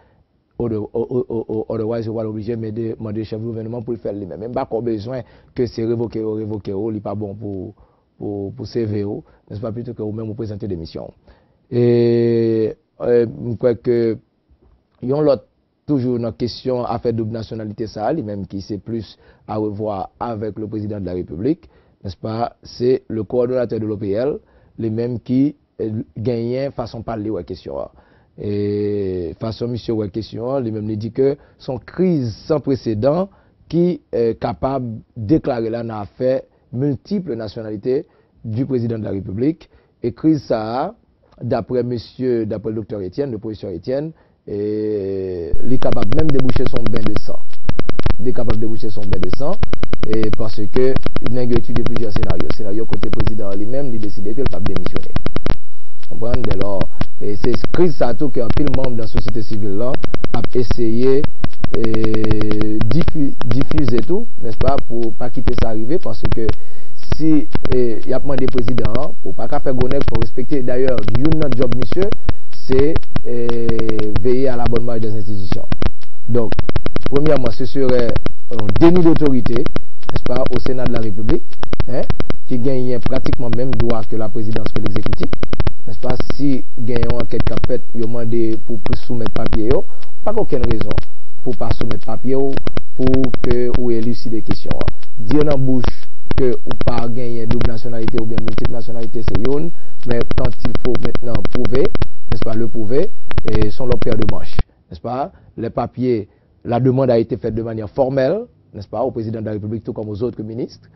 otherwise, il va l'obliger de demander au chef gouvernement pour le faire lui-même. Même pas qu'on besoin que c'est révoqué, il n'est pas bon pour CVO, n'est-ce pas, plutôt que vous-même vous présenter démission. Et je crois que il y a toujours une question à faire double nationalité, ça, lui-même qui c'est plus à revoir avec le président de la République, n'est-ce pas, c'est le coordonnateur de l'OPL, lui-même qui gagnait façon parler aux questions. Et façon monsieur aux questions, lui-même dit que son crise sans précédent qui est capable de déclarer là n'a fait multiples nationalités du président de la République. Et crise ça, d'après le docteur Etienne, le professeur Etienne, il est capable même de déboucher son bain de sang. Il est capable de déboucher son bain de sang et parce que il a étudié plusieurs scénarios. Scénario côté président lui-même, il a décidé que le pape démissionner. Dès lors, et c'est crise ça tout qu'un pile membre de la société civile là a essayé diffuser tout, n'est-ce pas, pour pas quitter ça arriver, parce que si il y a demandé président pour pas faire gonner, pour respecter d'ailleurs notre job monsieur, c'est veiller à la bonne marche des institutions. Donc, premièrement, ce serait un déni d'autorité, n'est-ce pas, au Sénat de la République, qui gagne pratiquement même droit que la présidence, que l'exécutif, n'est-ce pas, si gagnons quelque fait, il demande pour soumettre papier, pas aucune raison pour pas soumettre papier pour que ou élucider des questions. Dire dans la bouche que ou pas gagner double nationalité ou bien multiple nationalité, c'est une, mais quand il faut maintenant prouver, n'est-ce pas, le prouver, et sont leur paire de manches, n'est-ce pas, les papiers, la demande a été faite de manière formelle, n'est-ce pas, au président de la République, tout comme aux autres ministres,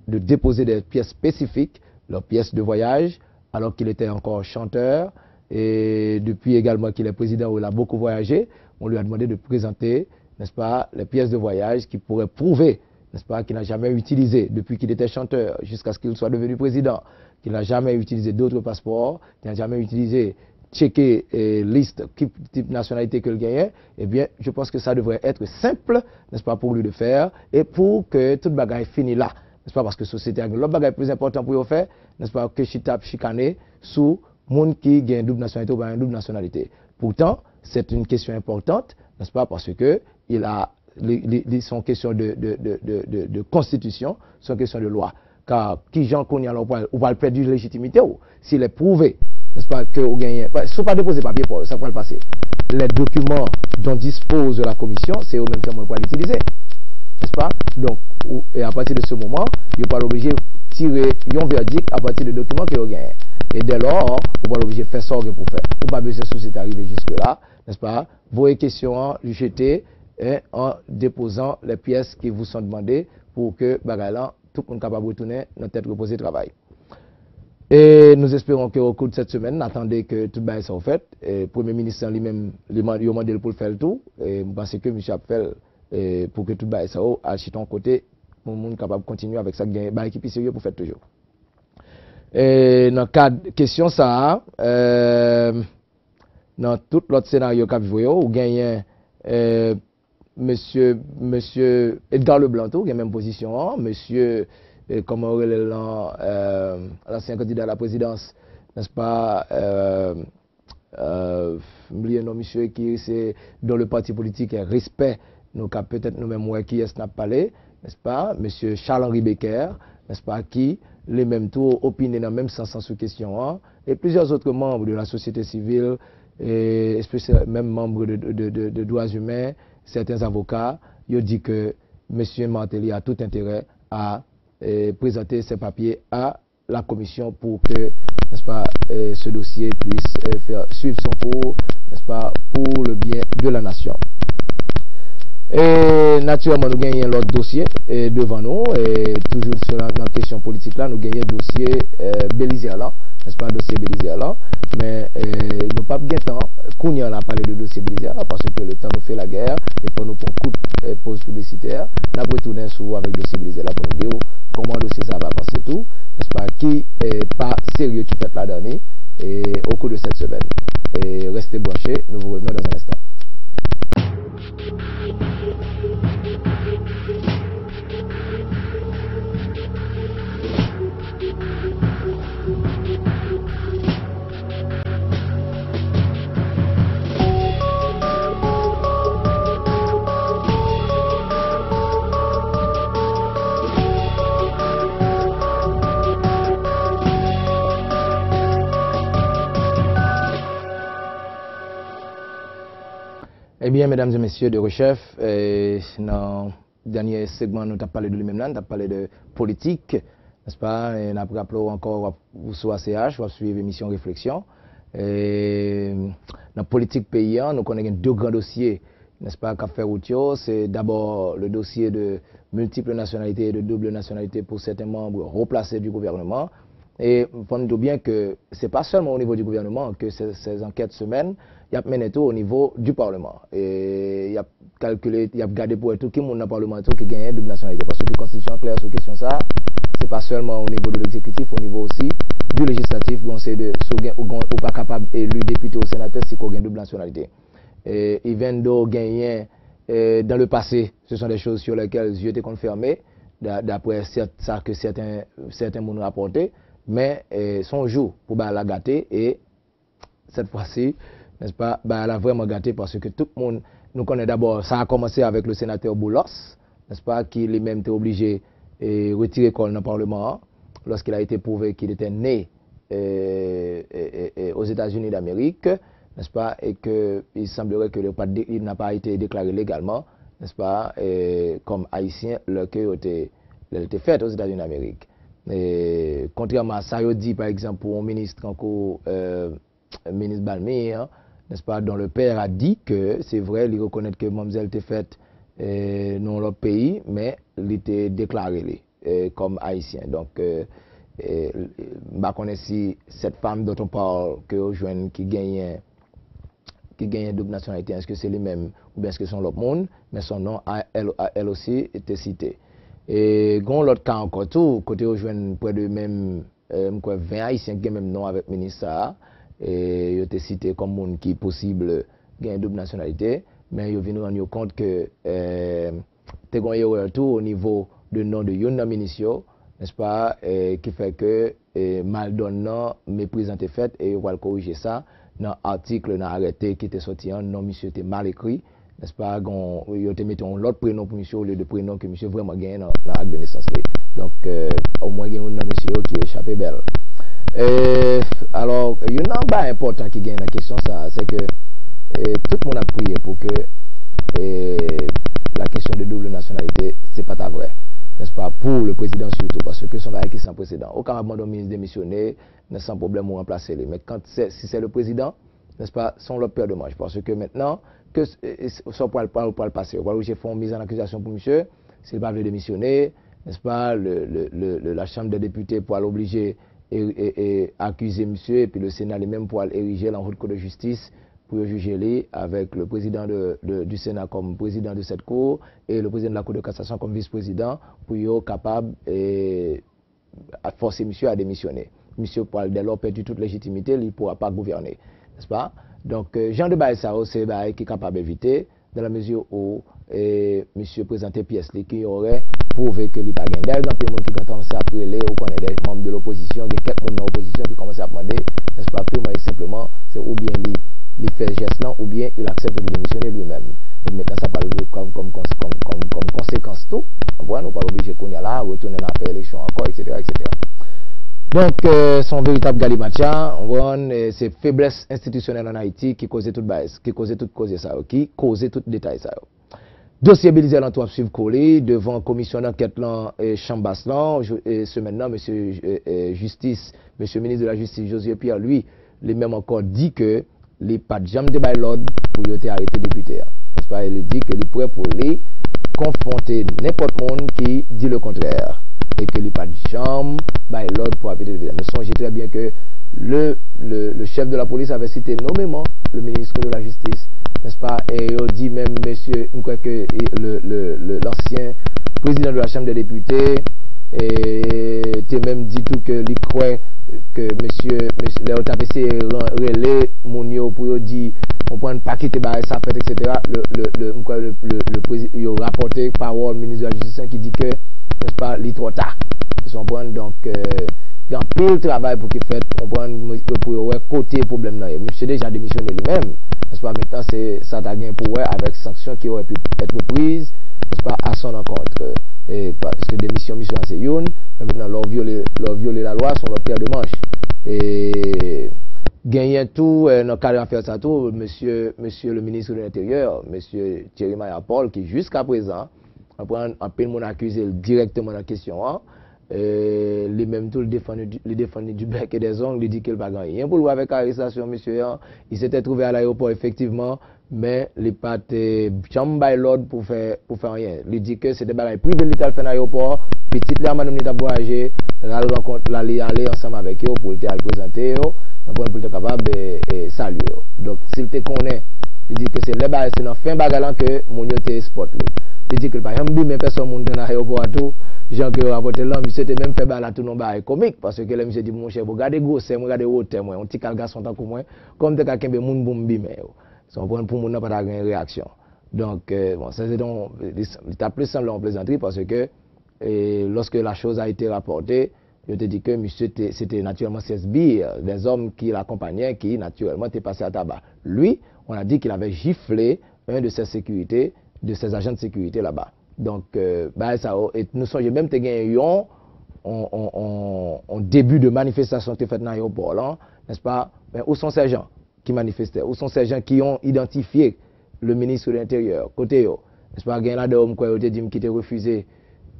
de déposer des pièces spécifiques, leurs pièces de voyage, alors qu'il était encore chanteur, et depuis également qu'il est président où il a beaucoup voyagé, on lui a demandé de présenter, n'est-ce pas, les pièces de voyage qui pourraient prouver, n'est-ce pas, qu'il n'a jamais utilisé, depuis qu'il était chanteur, jusqu'à ce qu'il soit devenu président, qu'il n'a jamais utilisé d'autres passeports, qu'il n'a jamais utilisé, checker liste, type nationalité que le gagnait, eh bien, je pense que ça devrait être simple, n'est-ce pas, pour lui de faire, et pour que toute bagaille finisse là. N'est-ce pas, parce que la société a l'autre bagage plus important pour vous faire, n'est-ce pas, que chicaner sous monde qui gagne double nationalité ou pas une double nationalité. Pourtant, c'est une question importante, n'est-ce pas, parce que il a son question de constitution, son question de loi. Car qui j'en connaît alors on va le perdre de légitimité ou s'il est prouvé, n'est-ce pas, que vous gagnez, si vous pas déposer papier pour ça va le passer. Les documents dont dispose la commission, c'est eux-mêmes qui vont l'utiliser. N'est-ce pas? Donc, et à partir de ce moment, vous n'êtes pas obligé de tirer un verdict à partir de documents que vous gagnez. Et dès lors, vous n'êtes pas obligé de faire ça pour faire. Vous pas besoin de société arriver jusque-là, n'est-ce pas? Vos questions jeter en déposant les pièces qui vous sont demandées pour que bagalan, tout le monde capable de retourner dans la tête reposée de travail. Et nous espérons qu'au cours de cette semaine, attendez que tout le soit fait. Le Premier ministre lui-même, il a demandé pour faire le tout. Et je pense que M. a fait pour que tout le monde soit ton côté, pour le monde capable de continuer avec ça, qui est sérieux pour faire toujours. Et dans le cadre de question ça, dans tout l'autre scénario qu'a vu, où gagne monsieur Edgar Leblanc, qui a la même position, monsieur, comment on l'ancien candidat à la présidence, n'est-ce pas, oubliez non, monsieur, qui c'est dans le parti politique, respect, nous peut-être nous-mêmes, qui est n'a parlé, n'est-ce pas, monsieur Charles-Henri Becker, n'est-ce pas, qui les mêmes tours opinent dans le même sens sur question, et plusieurs autres membres de la société civile, et spécialement même membres de droits humains, certains avocats, ils ont dit que M. Martelly a tout intérêt à présenter ses papiers à la commission pour que, n'est-ce pas, ce dossier puisse suivre son cours, n'est-ce pas, pour le bien de la nation. Et naturellement, nous gagnons l'autre dossier devant nous. Et toujours sur la question politique là, nous gagnons le dossier Bélisaire là, n'est-ce pas, dossier Bélisaire là. Mais nous pas bien temps, qu'on y a parlé de dossier Bélisaire là, parce que le temps nous fait la guerre, et pour nous prendre coup de pause publicitaire, nous avons retourné sur avec le dossier Bélisaire là pour nous dire comment le dossier ça va passer tout, n'est-ce pas, qui est pas sérieux qui fait la dernière, et au cours de cette semaine. Et restez branchés, nous vous revenons dans un instant. Eh bien, mesdames et messieurs de Rechef, dans le dernier segment, nous avons parlé de lui-même, nous avons parlé de politique, n'est-ce pas? Et nous avons rappelé encore sur ACH, on va suivre l'émission Réflexion. Dans la politique paysan, nous connaissons deux grands dossiers, n'est-ce pas, qu'a fait Routio. C'est d'abord le dossier de multiples nationalités et de double nationalité pour certains membres replacés du gouvernement. Et on dit bien que ce n'est pas seulement au niveau du gouvernement que ces enquêtes se mènent, il y a mené tout au niveau du Parlement. Et il y a calculé, il y a regardé pour tout qui monde dans le Parlement qui gagne double nationalité. Parce que la Constitution est claire sur la question ça, ce n'est pas seulement au niveau de l'exécutif, au niveau aussi du législatif, on sait de ou pas capable d'élu député ou sénateur si on gagne double nationalité. Et ils viennent de gagner dans le passé, ce sont des choses sur lesquelles ils étaient confirmés, d'après ça que certains m'ont rapporté. Mais son jour pour la gâter et cette fois-ci, n'est-ce pas, elle a vraiment gâté parce que tout le monde nous connaît d'abord. Ça a commencé avec le sénateur Boulos, n'est-ce pas, qui lui-même était obligé de retirer l'école dans le Parlement lorsqu'il a été prouvé qu'il était né aux États-Unis d'Amérique, n'est-ce pas, et qu'il semblerait qu'il n'a pas été déclaré légalement, n'est-ce pas, comme haïtien, lequel a été fait aux États-Unis d'Amérique. Et contrairement à ça, il dit par exemple pour un ministre encore, ministre Balmire, n'est-ce pas, dont le père a dit que c'est vrai, il reconnaît que mademoiselle était faite dans l'autre pays, mais il était déclaré comme haïtien. Donc, je connais si cette femme dont on parle, qui gagne double nationalité, est-ce que c'est les mêmes ou bien est-ce que c'est l'autre monde, mais son nom, elle aussi, était cité. Et l'autre cas encore tout, côté où je viens près de même 20 haïtiens qui ont même nom avec le ministre, et ils ont été cités comme monde qui est possible gagner double nationalité, mais ils viennent rendre compte que tu as eu tout au niveau de nom de Yon Ministre, n'est-ce pas, qui fait que mal donnant méprisante fait et on va corriger ça dans l'article, dans l'arrêté qui était sorti, non, monsieur était mal écrit. N'est-ce pas, ils ont mis l'autre prénom pour monsieur au lieu de prénom que monsieur vraiment gagne dans l'acte de naissance. Donc, au moins, il y a un monsieur qui est échappé belle. Alors, il y a un bas important qui gagne la question, c'est que tout le monde a prié pour que la question de double nationalité, c'est pas ta vraie. N'est-ce pas, pour le président surtout, parce que son bail qui est sans précédent. Aucun abandon ministre démissionné, n'est sans problème ou remplacer les. Mais si c'est le président, n'est-ce pas, sont leur père de manche. Parce que maintenant, que ça pour le passer. Voilà où j'ai fait une mise en accusation pour monsieur, s'il va démissionner, n'est-ce pas, la Chambre des députés pour l'obliger et accuser monsieur, et puis le Sénat lui-même pour ériger en haute cour de justice pour juger lui avec le président du Sénat comme président de cette cour et le président de la Cour de cassation comme vice-président pour être capable de forcer monsieur à démissionner. Monsieur, dès lors perdu toute légitimité, il ne pourra pas gouverner, n'est-ce pas? Donc, Jean de Baïssa, c'est qui est capable d'éviter, dans la mesure où monsieur présentait pièce qui aurait prouvé que il n'y a pas gagné. D'ailleurs, il y a des gens qui commencent à appeler, ou connaît des membres de l'opposition, il y a quelques membres de l'opposition qui commencent à demander, n'est-ce pas, purement et simplement, c'est ou bien il fait geste là, ou bien il accepte de démissionner lui-même. Et maintenant, ça parle comme conséquence tout. On n'est pas obligé qu'on y a là, retourner dans la élection encore, etc., etc. Donc, son véritable galimatia, c'est faiblesse institutionnelle en Haïti qui causait toute base, qui causait tout détail ça. Dossier Bélisaire Lantois suivre collé devant commission d'enquête Chambaslan, ce maintenant, monsieur Justice, monsieur ministre de la Justice, Josué Pierre, lui, lui-même encore dit que les pas de jamais de l'ordre pour y être arrêté député. n'est-ce pas, il dit qu'il est prêt pour lui confronter n'importe monde qui dit le contraire et que il pas de chambre, l'ordre pour habiter le village. Nous songez très bien que le chef de la police avait cité nommément le ministre de la Justice, n'est-ce pas, et il dit même monsieur, que l'ancien président de la Chambre des députés, et tu même dit tout que il croit que monsieur Léo Tapessé relais Mounio pour dire on prend pas quitter ça fait etc. Le président il a rapporté parole ministre de la Justice qui dit que n'est-ce pas li trop tard. Ils prendre donc il y a un pile travail pour qu'il fait on prend pour côté problème là. Monsieur déjà démissionné lui-même, n'est-ce pas, maintenant c'est ça t'a gagné pour avec sanctions qui auraient pu être prises, n'est-ce pas, à son encontre. Et parce que des missions c'est une, mais maintenant leur violer la loi sont leur paire de manches. Et gagner tout dans le cadre d'affaires ça tout, monsieur le ministre de l'Intérieur, monsieur Thierry Mayapol, qui jusqu'à présent en peine mon accusé directement dans la question, hein, les mêmes tout le défendu du bec et des ongles, il dit qu'il va gagner. Pour le voir avec l'arrestation, monsieur, hein, il s'était trouvé à l'aéroport effectivement, mais il n'a pas chambre l'ordre pour faire rien. Il dit que c'était des privé de l'État fait dans l'aéroport, petite la madame n'a voyagé, la rencontre, aller ensemble avec eux pour le présenter, pour être capable de saluer. Donc, s'il te connaît, il dit que c'est dans fin bagalan que mon yote sport. Il dit que par exemple, même personne monte dans l'aéroport à tout, Jean qui rapporté là, monsieur était même fait balan tout non bas comique parce que là monsieur dit mon cher, regardez gros c'est regardez hauteur moi, on petit garçon tant que moi, comme te ka kembe moun boum bimé. Son point pour moun n'a pas de réaction. Donc bon, ça c'est donc il t'a plus semblé en plaisanterie parce que lorsque la chose a été rapportée, je te dis que monsieur c'était naturellement 16 sbires, des hommes qui l'accompagnaient qui naturellement étaient passés à tabac. Lui, on a dit qu'il avait giflé un de ses sécurités, de ses agents de sécurité là-bas. Donc, ça, et nous sommes même gagné en début de manifestation qui fait dans l'aéroport, n'est-ce pas? Mais où sont ces gens qui manifestaient? Où sont ces gens qui ont identifié le ministre de l'Intérieur? Côté, n'est-ce pas? Il y a là d'hommes qui ont dit qu'ils ont refusé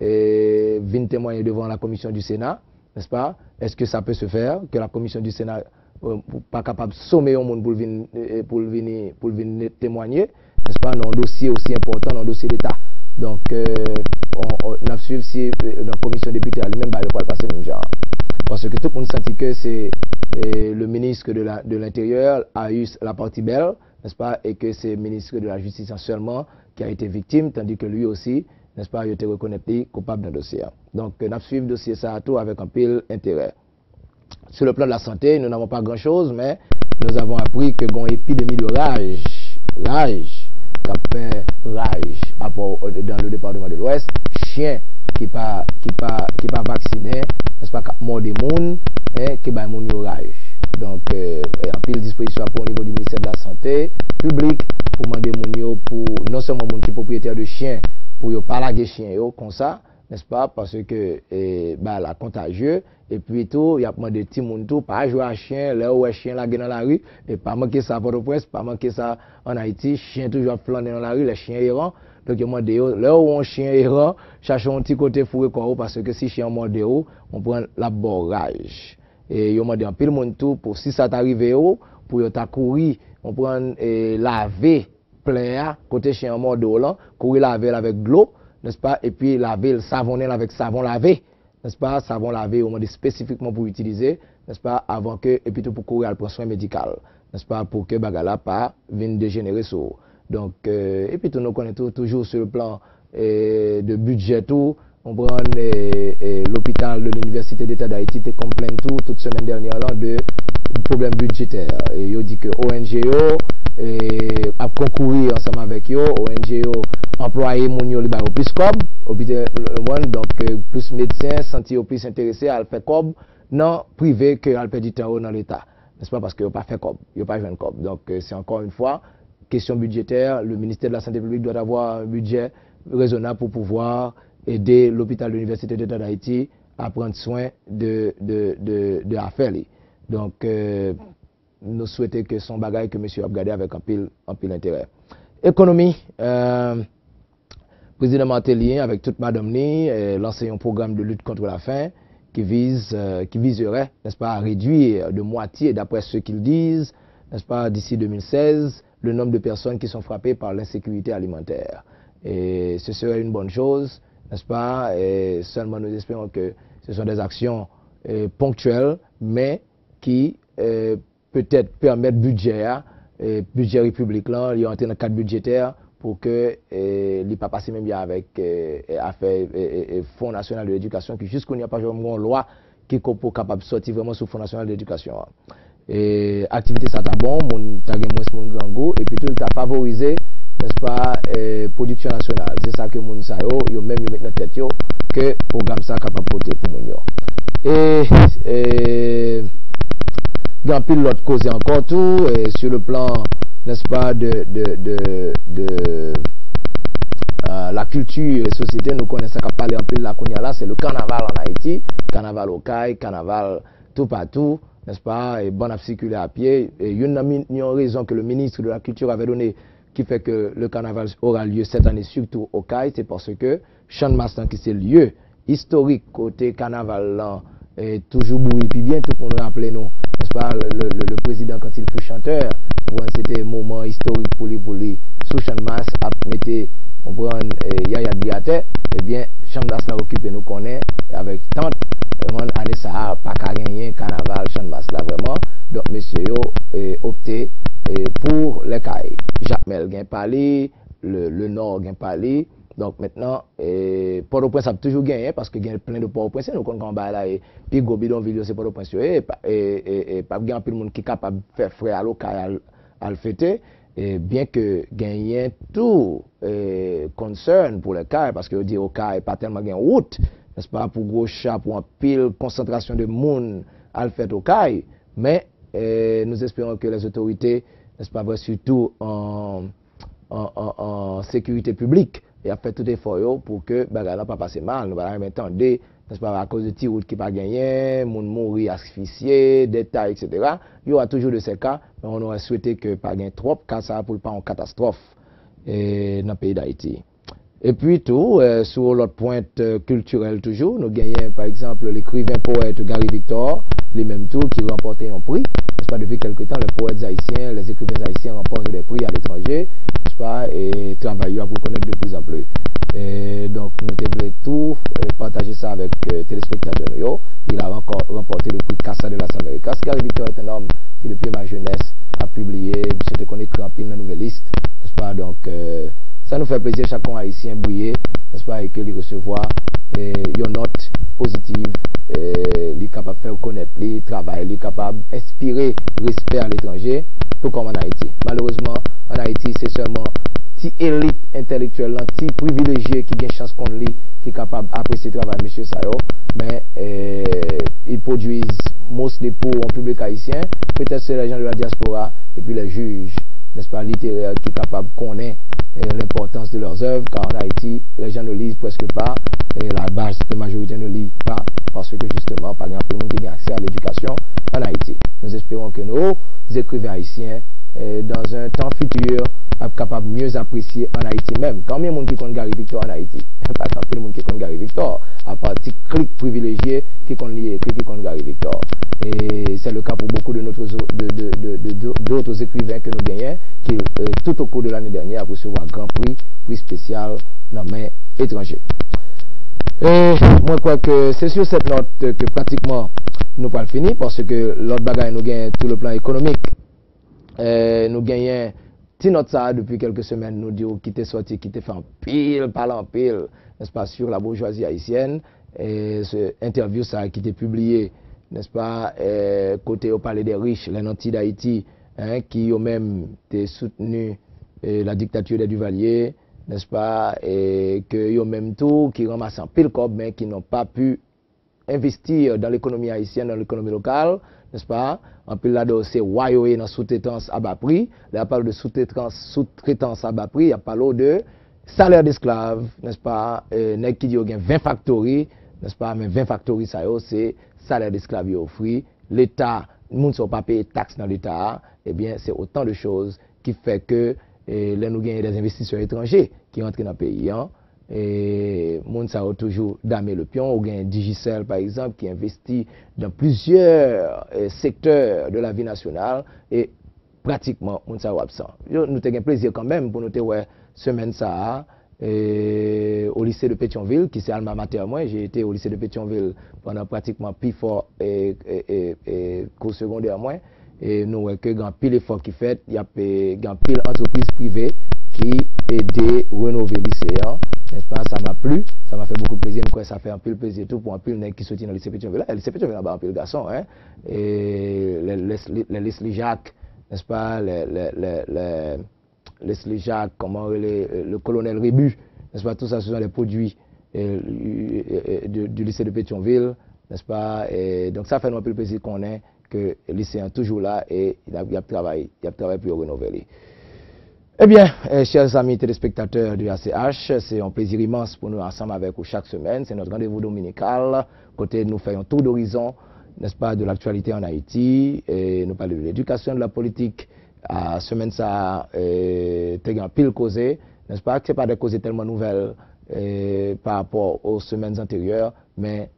de venir témoigner devant la commission du Sénat, n'est-ce pas? Est-ce que ça peut se faire? Que la commission du Sénat pas capable de sommer au monde pour venir témoigner, n'est-ce pas? Dans un dossier aussi important, dans un dossier d'État. Donc, on a suivi si la commission députée elle-même va le passer même genre. Parce que tout le monde sentit que c'est le ministre de l'Intérieur a eu la partie belle, n'est-ce pas, et que c'est le ministre de la Justice seulement qui a été victime, tandis que lui aussi, n'est-ce pas, il a été reconnu coupable d'un dossier. Donc, on a suivi le dossier ça à tout avec un pile intérêt. Sur le plan de la santé, nous n'avons pas grand-chose, mais nous avons appris que une épidémie de rage qui a fait rage dans le département de l'Ouest, chien qui pas vacciné, n'est-ce pas, mort des moun, qui va moun yo rage. Donc, en pile disposition pour au niveau du ministère de la Santé publique pour demander moun yo pour non seulement moun qui propriétaire de chien pour yo pas laguer chien yo comme ça, n'est-ce pas, parce que la contagieux et puis tout, il y a demandé petit moun tout pas jouer à chien là où chien laguer dans la rue et pas manquer ça à Port-au-Prince, pas manquer ça en Haïti, chien toujours flâner dans la rue, les chiens errants. Donc, il demande là où un chien errant, cherchons un petit côté fourré quoi parce que si chien mord on prend la borrage. Et il demande en pile monde tout pour si ça t'arrive pour yo ta courir, on prend laver plein côté chien mord là, courir laver avec de l'eau, n'est-ce pas, et puis laver le savonner avec savon lavé, n'est-ce pas, savon lavé on dit spécifiquement pour utiliser, n'est-ce pas, avant que et puis tout pour courir al prendre soin médical, n'est-ce pas, pour que bagala pas vienne dégénérer sur. Donc et puis tout nous connaissons toujours sur le plan de budget tout, on prend l'hôpital de l'université d'État d'Haïti te complaint tout toute semaine dernière là de problèmes budgétaires et il dit que ONGO a concouru ensemble avec eux, ONGO employé mon yo li ba plus cob hôpital donc plus médecins senti plus intéressé à faire cob non privé que à faire du temps dans l'état, n'est-ce pas, parce que pas fait cob, il pas jeune cob. Donc c'est encore une fois question budgétaire, le ministère de la Santé publique doit avoir un budget raisonnable pour pouvoir aider l'hôpital de l'Université d'État d'Haïti à prendre soin de affaires. Donc, nous souhaitons que son bagage que monsieur a regardé avec un pile intérêt. Économie, président Martelly avec toute madame Ni lancé un programme de lutte contre la faim qui viserait, n'est-ce pas, à réduire de moitié, d'après ce qu'ils disent, n'est-ce pas, d'ici 2016, le nombre de personnes qui sont frappées par l'insécurité alimentaire. Et ce serait une bonne chose, n'est-ce pas? Et seulement nous espérons que ce sont des actions ponctuelles, mais qui peut-être permettent budget république là, il y a un cadre budgétaire pour que il ne pas passer même bien avec affaires Fonds national de l'éducation, qui jusqu'à il n'y a pas une loi qui est capable de sortir vraiment sous Fonds national de l'éducation. Et activité ça t'a bon, mon t'a moins grand goût, et puis tout t'a favorisé, n'est-ce pas, production nationale. C'est ça que mon sa yo même yo mettre dans tête yo que programme ça capable porter pour mon yo. Et il y a un peu l'autre cause encore tout sur le plan, n'est-ce pas, de la culture et société. Nous connaissons qu'à parler un peu de la Kounia là, c'est le carnaval en Haïti, carnaval au Caille, carnaval tout partout, n'est-ce pas, et bon à circuler à pied. Et il y a une raison que le ministre de la Culture avait donnée qui fait que le carnaval aura lieu cette année surtout au Caille, c'est parce que Champ de Masse qui c'est le lieu historique côté carnaval là, est toujours bourré, puis bien tout le monde rappelle nous, n'est-ce pas, le président quand il fut chanteur, c'était un moment historique pour lui, sous Champ de Masse, à mettre, on prend Yaya Diaté, eh bien, Champ de Masse l'a occupé, nous connaît, avec tante, vraiment, année ça, pas qu'à gagner, carnaval, Champ de Masse là, vraiment, donc, monsieur, opté pour les cailles. Jacques Mel gagne parlé, le Nord gagne parlé. Donc maintenant, Port-au-Prince a toujours gagné parce qu'il y a plein de Port-au-Prince. Nous connaissons là, et puis Gobidonville, c'est Port-au-Prince. Et pas bien plus de monde qui est capable de faire frais à local à le fêter. Et bien que gagner tout concern pour les cas, parce que dire au cas pas tellement gain route, n'est-ce pas, pour gros chat, pour un pile concentration de monde à le faire au cas. Mais nous espérons que les autorités, n'est-ce pas, surtout en sécurité publique, et a fait tout effort pour que bagarre pas passer mal. Nous allons attendre, n'est-ce pas, à cause de petits routes qui pas gagné, monde mourir asphyxié, détails, etc. Il y aura toujours de ces cas, mais on aurait souhaité que pas gagner trop, car ça pour pas en catastrophe dans le pays d'Haïti. Et puis tout, sur l'autre pointe culturelle toujours, nous gagnons par exemple l'écrivain poète Gary Victor, les mêmes tours qui remportaient un prix, n'est-ce pas, depuis quelque temps, les poètes haïtiens, les écrivains haïtiens remportent des prix à l'étranger, n'est-ce pas, et travaillent pour connaître de plus en plus. Et donc, nous devons tout partager ça avec téléspectateurs. Il a remporté le prix Casa de las Américas. Gary Victor est un homme qui, depuis ma jeunesse, a publié, c'était qu'on écrit en pile dans Nouvelliste, n'est-ce pas, donc, ça nous fait plaisir, chacun haïtien brouillé, n'est-ce pas, et que les recevoir une note positive, les capable de faire connaître les travail, les capable d'inspirer respect à l'étranger, tout comme en Haïti. Malheureusement, en Haïti, c'est seulement petit élite intellectuelle, petit privilégié qui a une chance qu'on lit, qui est capable d'apprécier le travail, monsieur Sayo, mais ils produisent mostly pour un public haïtien, peut-être c'est les gens de la diaspora, et puis les juges, n'est-ce pas, littéraires, qui sont capables de connaître l'importance de leurs œuvres, car en Haïti, les gens ne lisent presque pas, et la base de majorité ne lit pas, parce que justement, par exemple, le monde qui a accès à l'éducation en Haïti. Nous espérons que nos écrivains haïtiens, dans un temps futur, sont capables de mieux apprécier en Haïti même. Quand même, monde qui compte Gary Victor en Haïti, pas quand même le monde qui compte Gary Victor, à partir de clics privilégiés qui compte lire écrit qui compte Gary Victor. Et c'est le cas pour beaucoup de d'autres écrivains que nous gagnons, qui tout au cours de l'année dernière ont reçu un grand prix, prix spécial dans les mains étrangères. Moi, je crois que c'est sur cette note que pratiquement nous pas fini, parce que l'autre bagaille nous gagne tout le plan économique. Nous gagnons petit note ça depuis quelques semaines, nous disons qui était sorti, qui était fait en pile, parler en pile, n'est-ce pas, sur la bourgeoisie haïtienne. Et ce interview ça qui était publié, n'est-ce pas, côté au Palais des Riches, les nantis d'Haïti, hein, qui ont même été soutenu la dictature des Duvalier, n'est-ce pas, et qu'ils ont même tout, qui ramassent en pile cob, mais qui n'ont pas pu investir dans l'économie haïtienne, dans l'économie locale, n'est-ce pas? En plus, là, c'est Wayoé dans sous-traitance à bas prix. Là, il parle de sous-traitance à bas prix. Il parle de salaire d'esclaves, n'est-ce pas? Nèg qui dit qu'il y a 20 factories, n'est-ce pas? Mais 20 factories, ça, c'est salaire d'esclaves offert. L'État, les gens ne sont pas payés taxes dans l'État. Eh bien, c'est autant de choses qui fait que là, nous gagnons des investisseurs étrangers qui entrent dans le pays. Hein? Et moun sa a toujours damé le pion, ou bien Digicel par exemple qui investit dans plusieurs secteurs de la vie nationale et pratiquement moun sa absent. Nous avons un plaisir quand même pour nous te ouais semaine ça au lycée de Pétionville qui c'est alma mater moi, j'ai été au lycée de Pétionville pendant pratiquement plus fort et cours secondaire moi et nous voyons que grand pile effort qui fait, il y a grand pile entreprise privée qui aide rénover lycée, n'est-ce pas? Ça m'a plu, ça m'a fait beaucoup de plaisir, mais ça fait un peu plaisir tout pour un pile qui soutient dans le lycée Pétionville. Le lycée Pétionville là-bas un pile garçon, et les Leslie Jacques, n'est-ce pas? Leslie Jacques, comment le colonel Rébu, n'est-ce pas? Tout ça, ce sont des produits du lycée de Pétionville, n'est-ce pas? Et donc ça fait un peu plaisir qu'on ait que le lycée est toujours là et il a travaillé pour renouveler. Eh bien, chers amis téléspectateurs du ACH, c'est un plaisir immense pour nous ensemble avec vous chaque semaine. C'est notre rendez-vous dominical. Côté nous faisons un tour d'horizon, n'est-ce pas, de l'actualité en Haïti. Et nous parlons de l'éducation, de la politique. À semaine ça, t'es un pile causé, n'est-ce pas? Que c'est pas des causes tellement nouvelles par rapport aux semaines antérieures, mais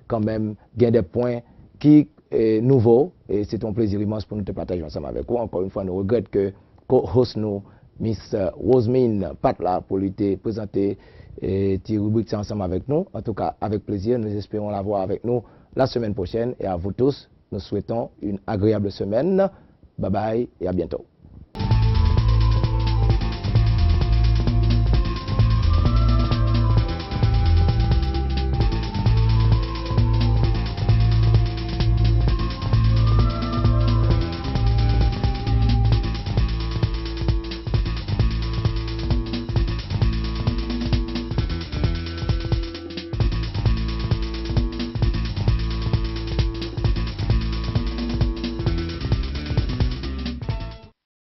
quand même, il y a des points qui sont nouveaux. Et c'est un plaisir immense pour nous te partager ensemble avec vous. Encore une fois, nous regrettons que co-host nous, Miss Rosemine, pas là pour lui présenter et rubrique ensemble avec nous. En tout cas, avec plaisir, nous espérons la voir avec nous la semaine prochaine. Et à vous tous, nous souhaitons une agréable semaine. Bye bye et à bientôt.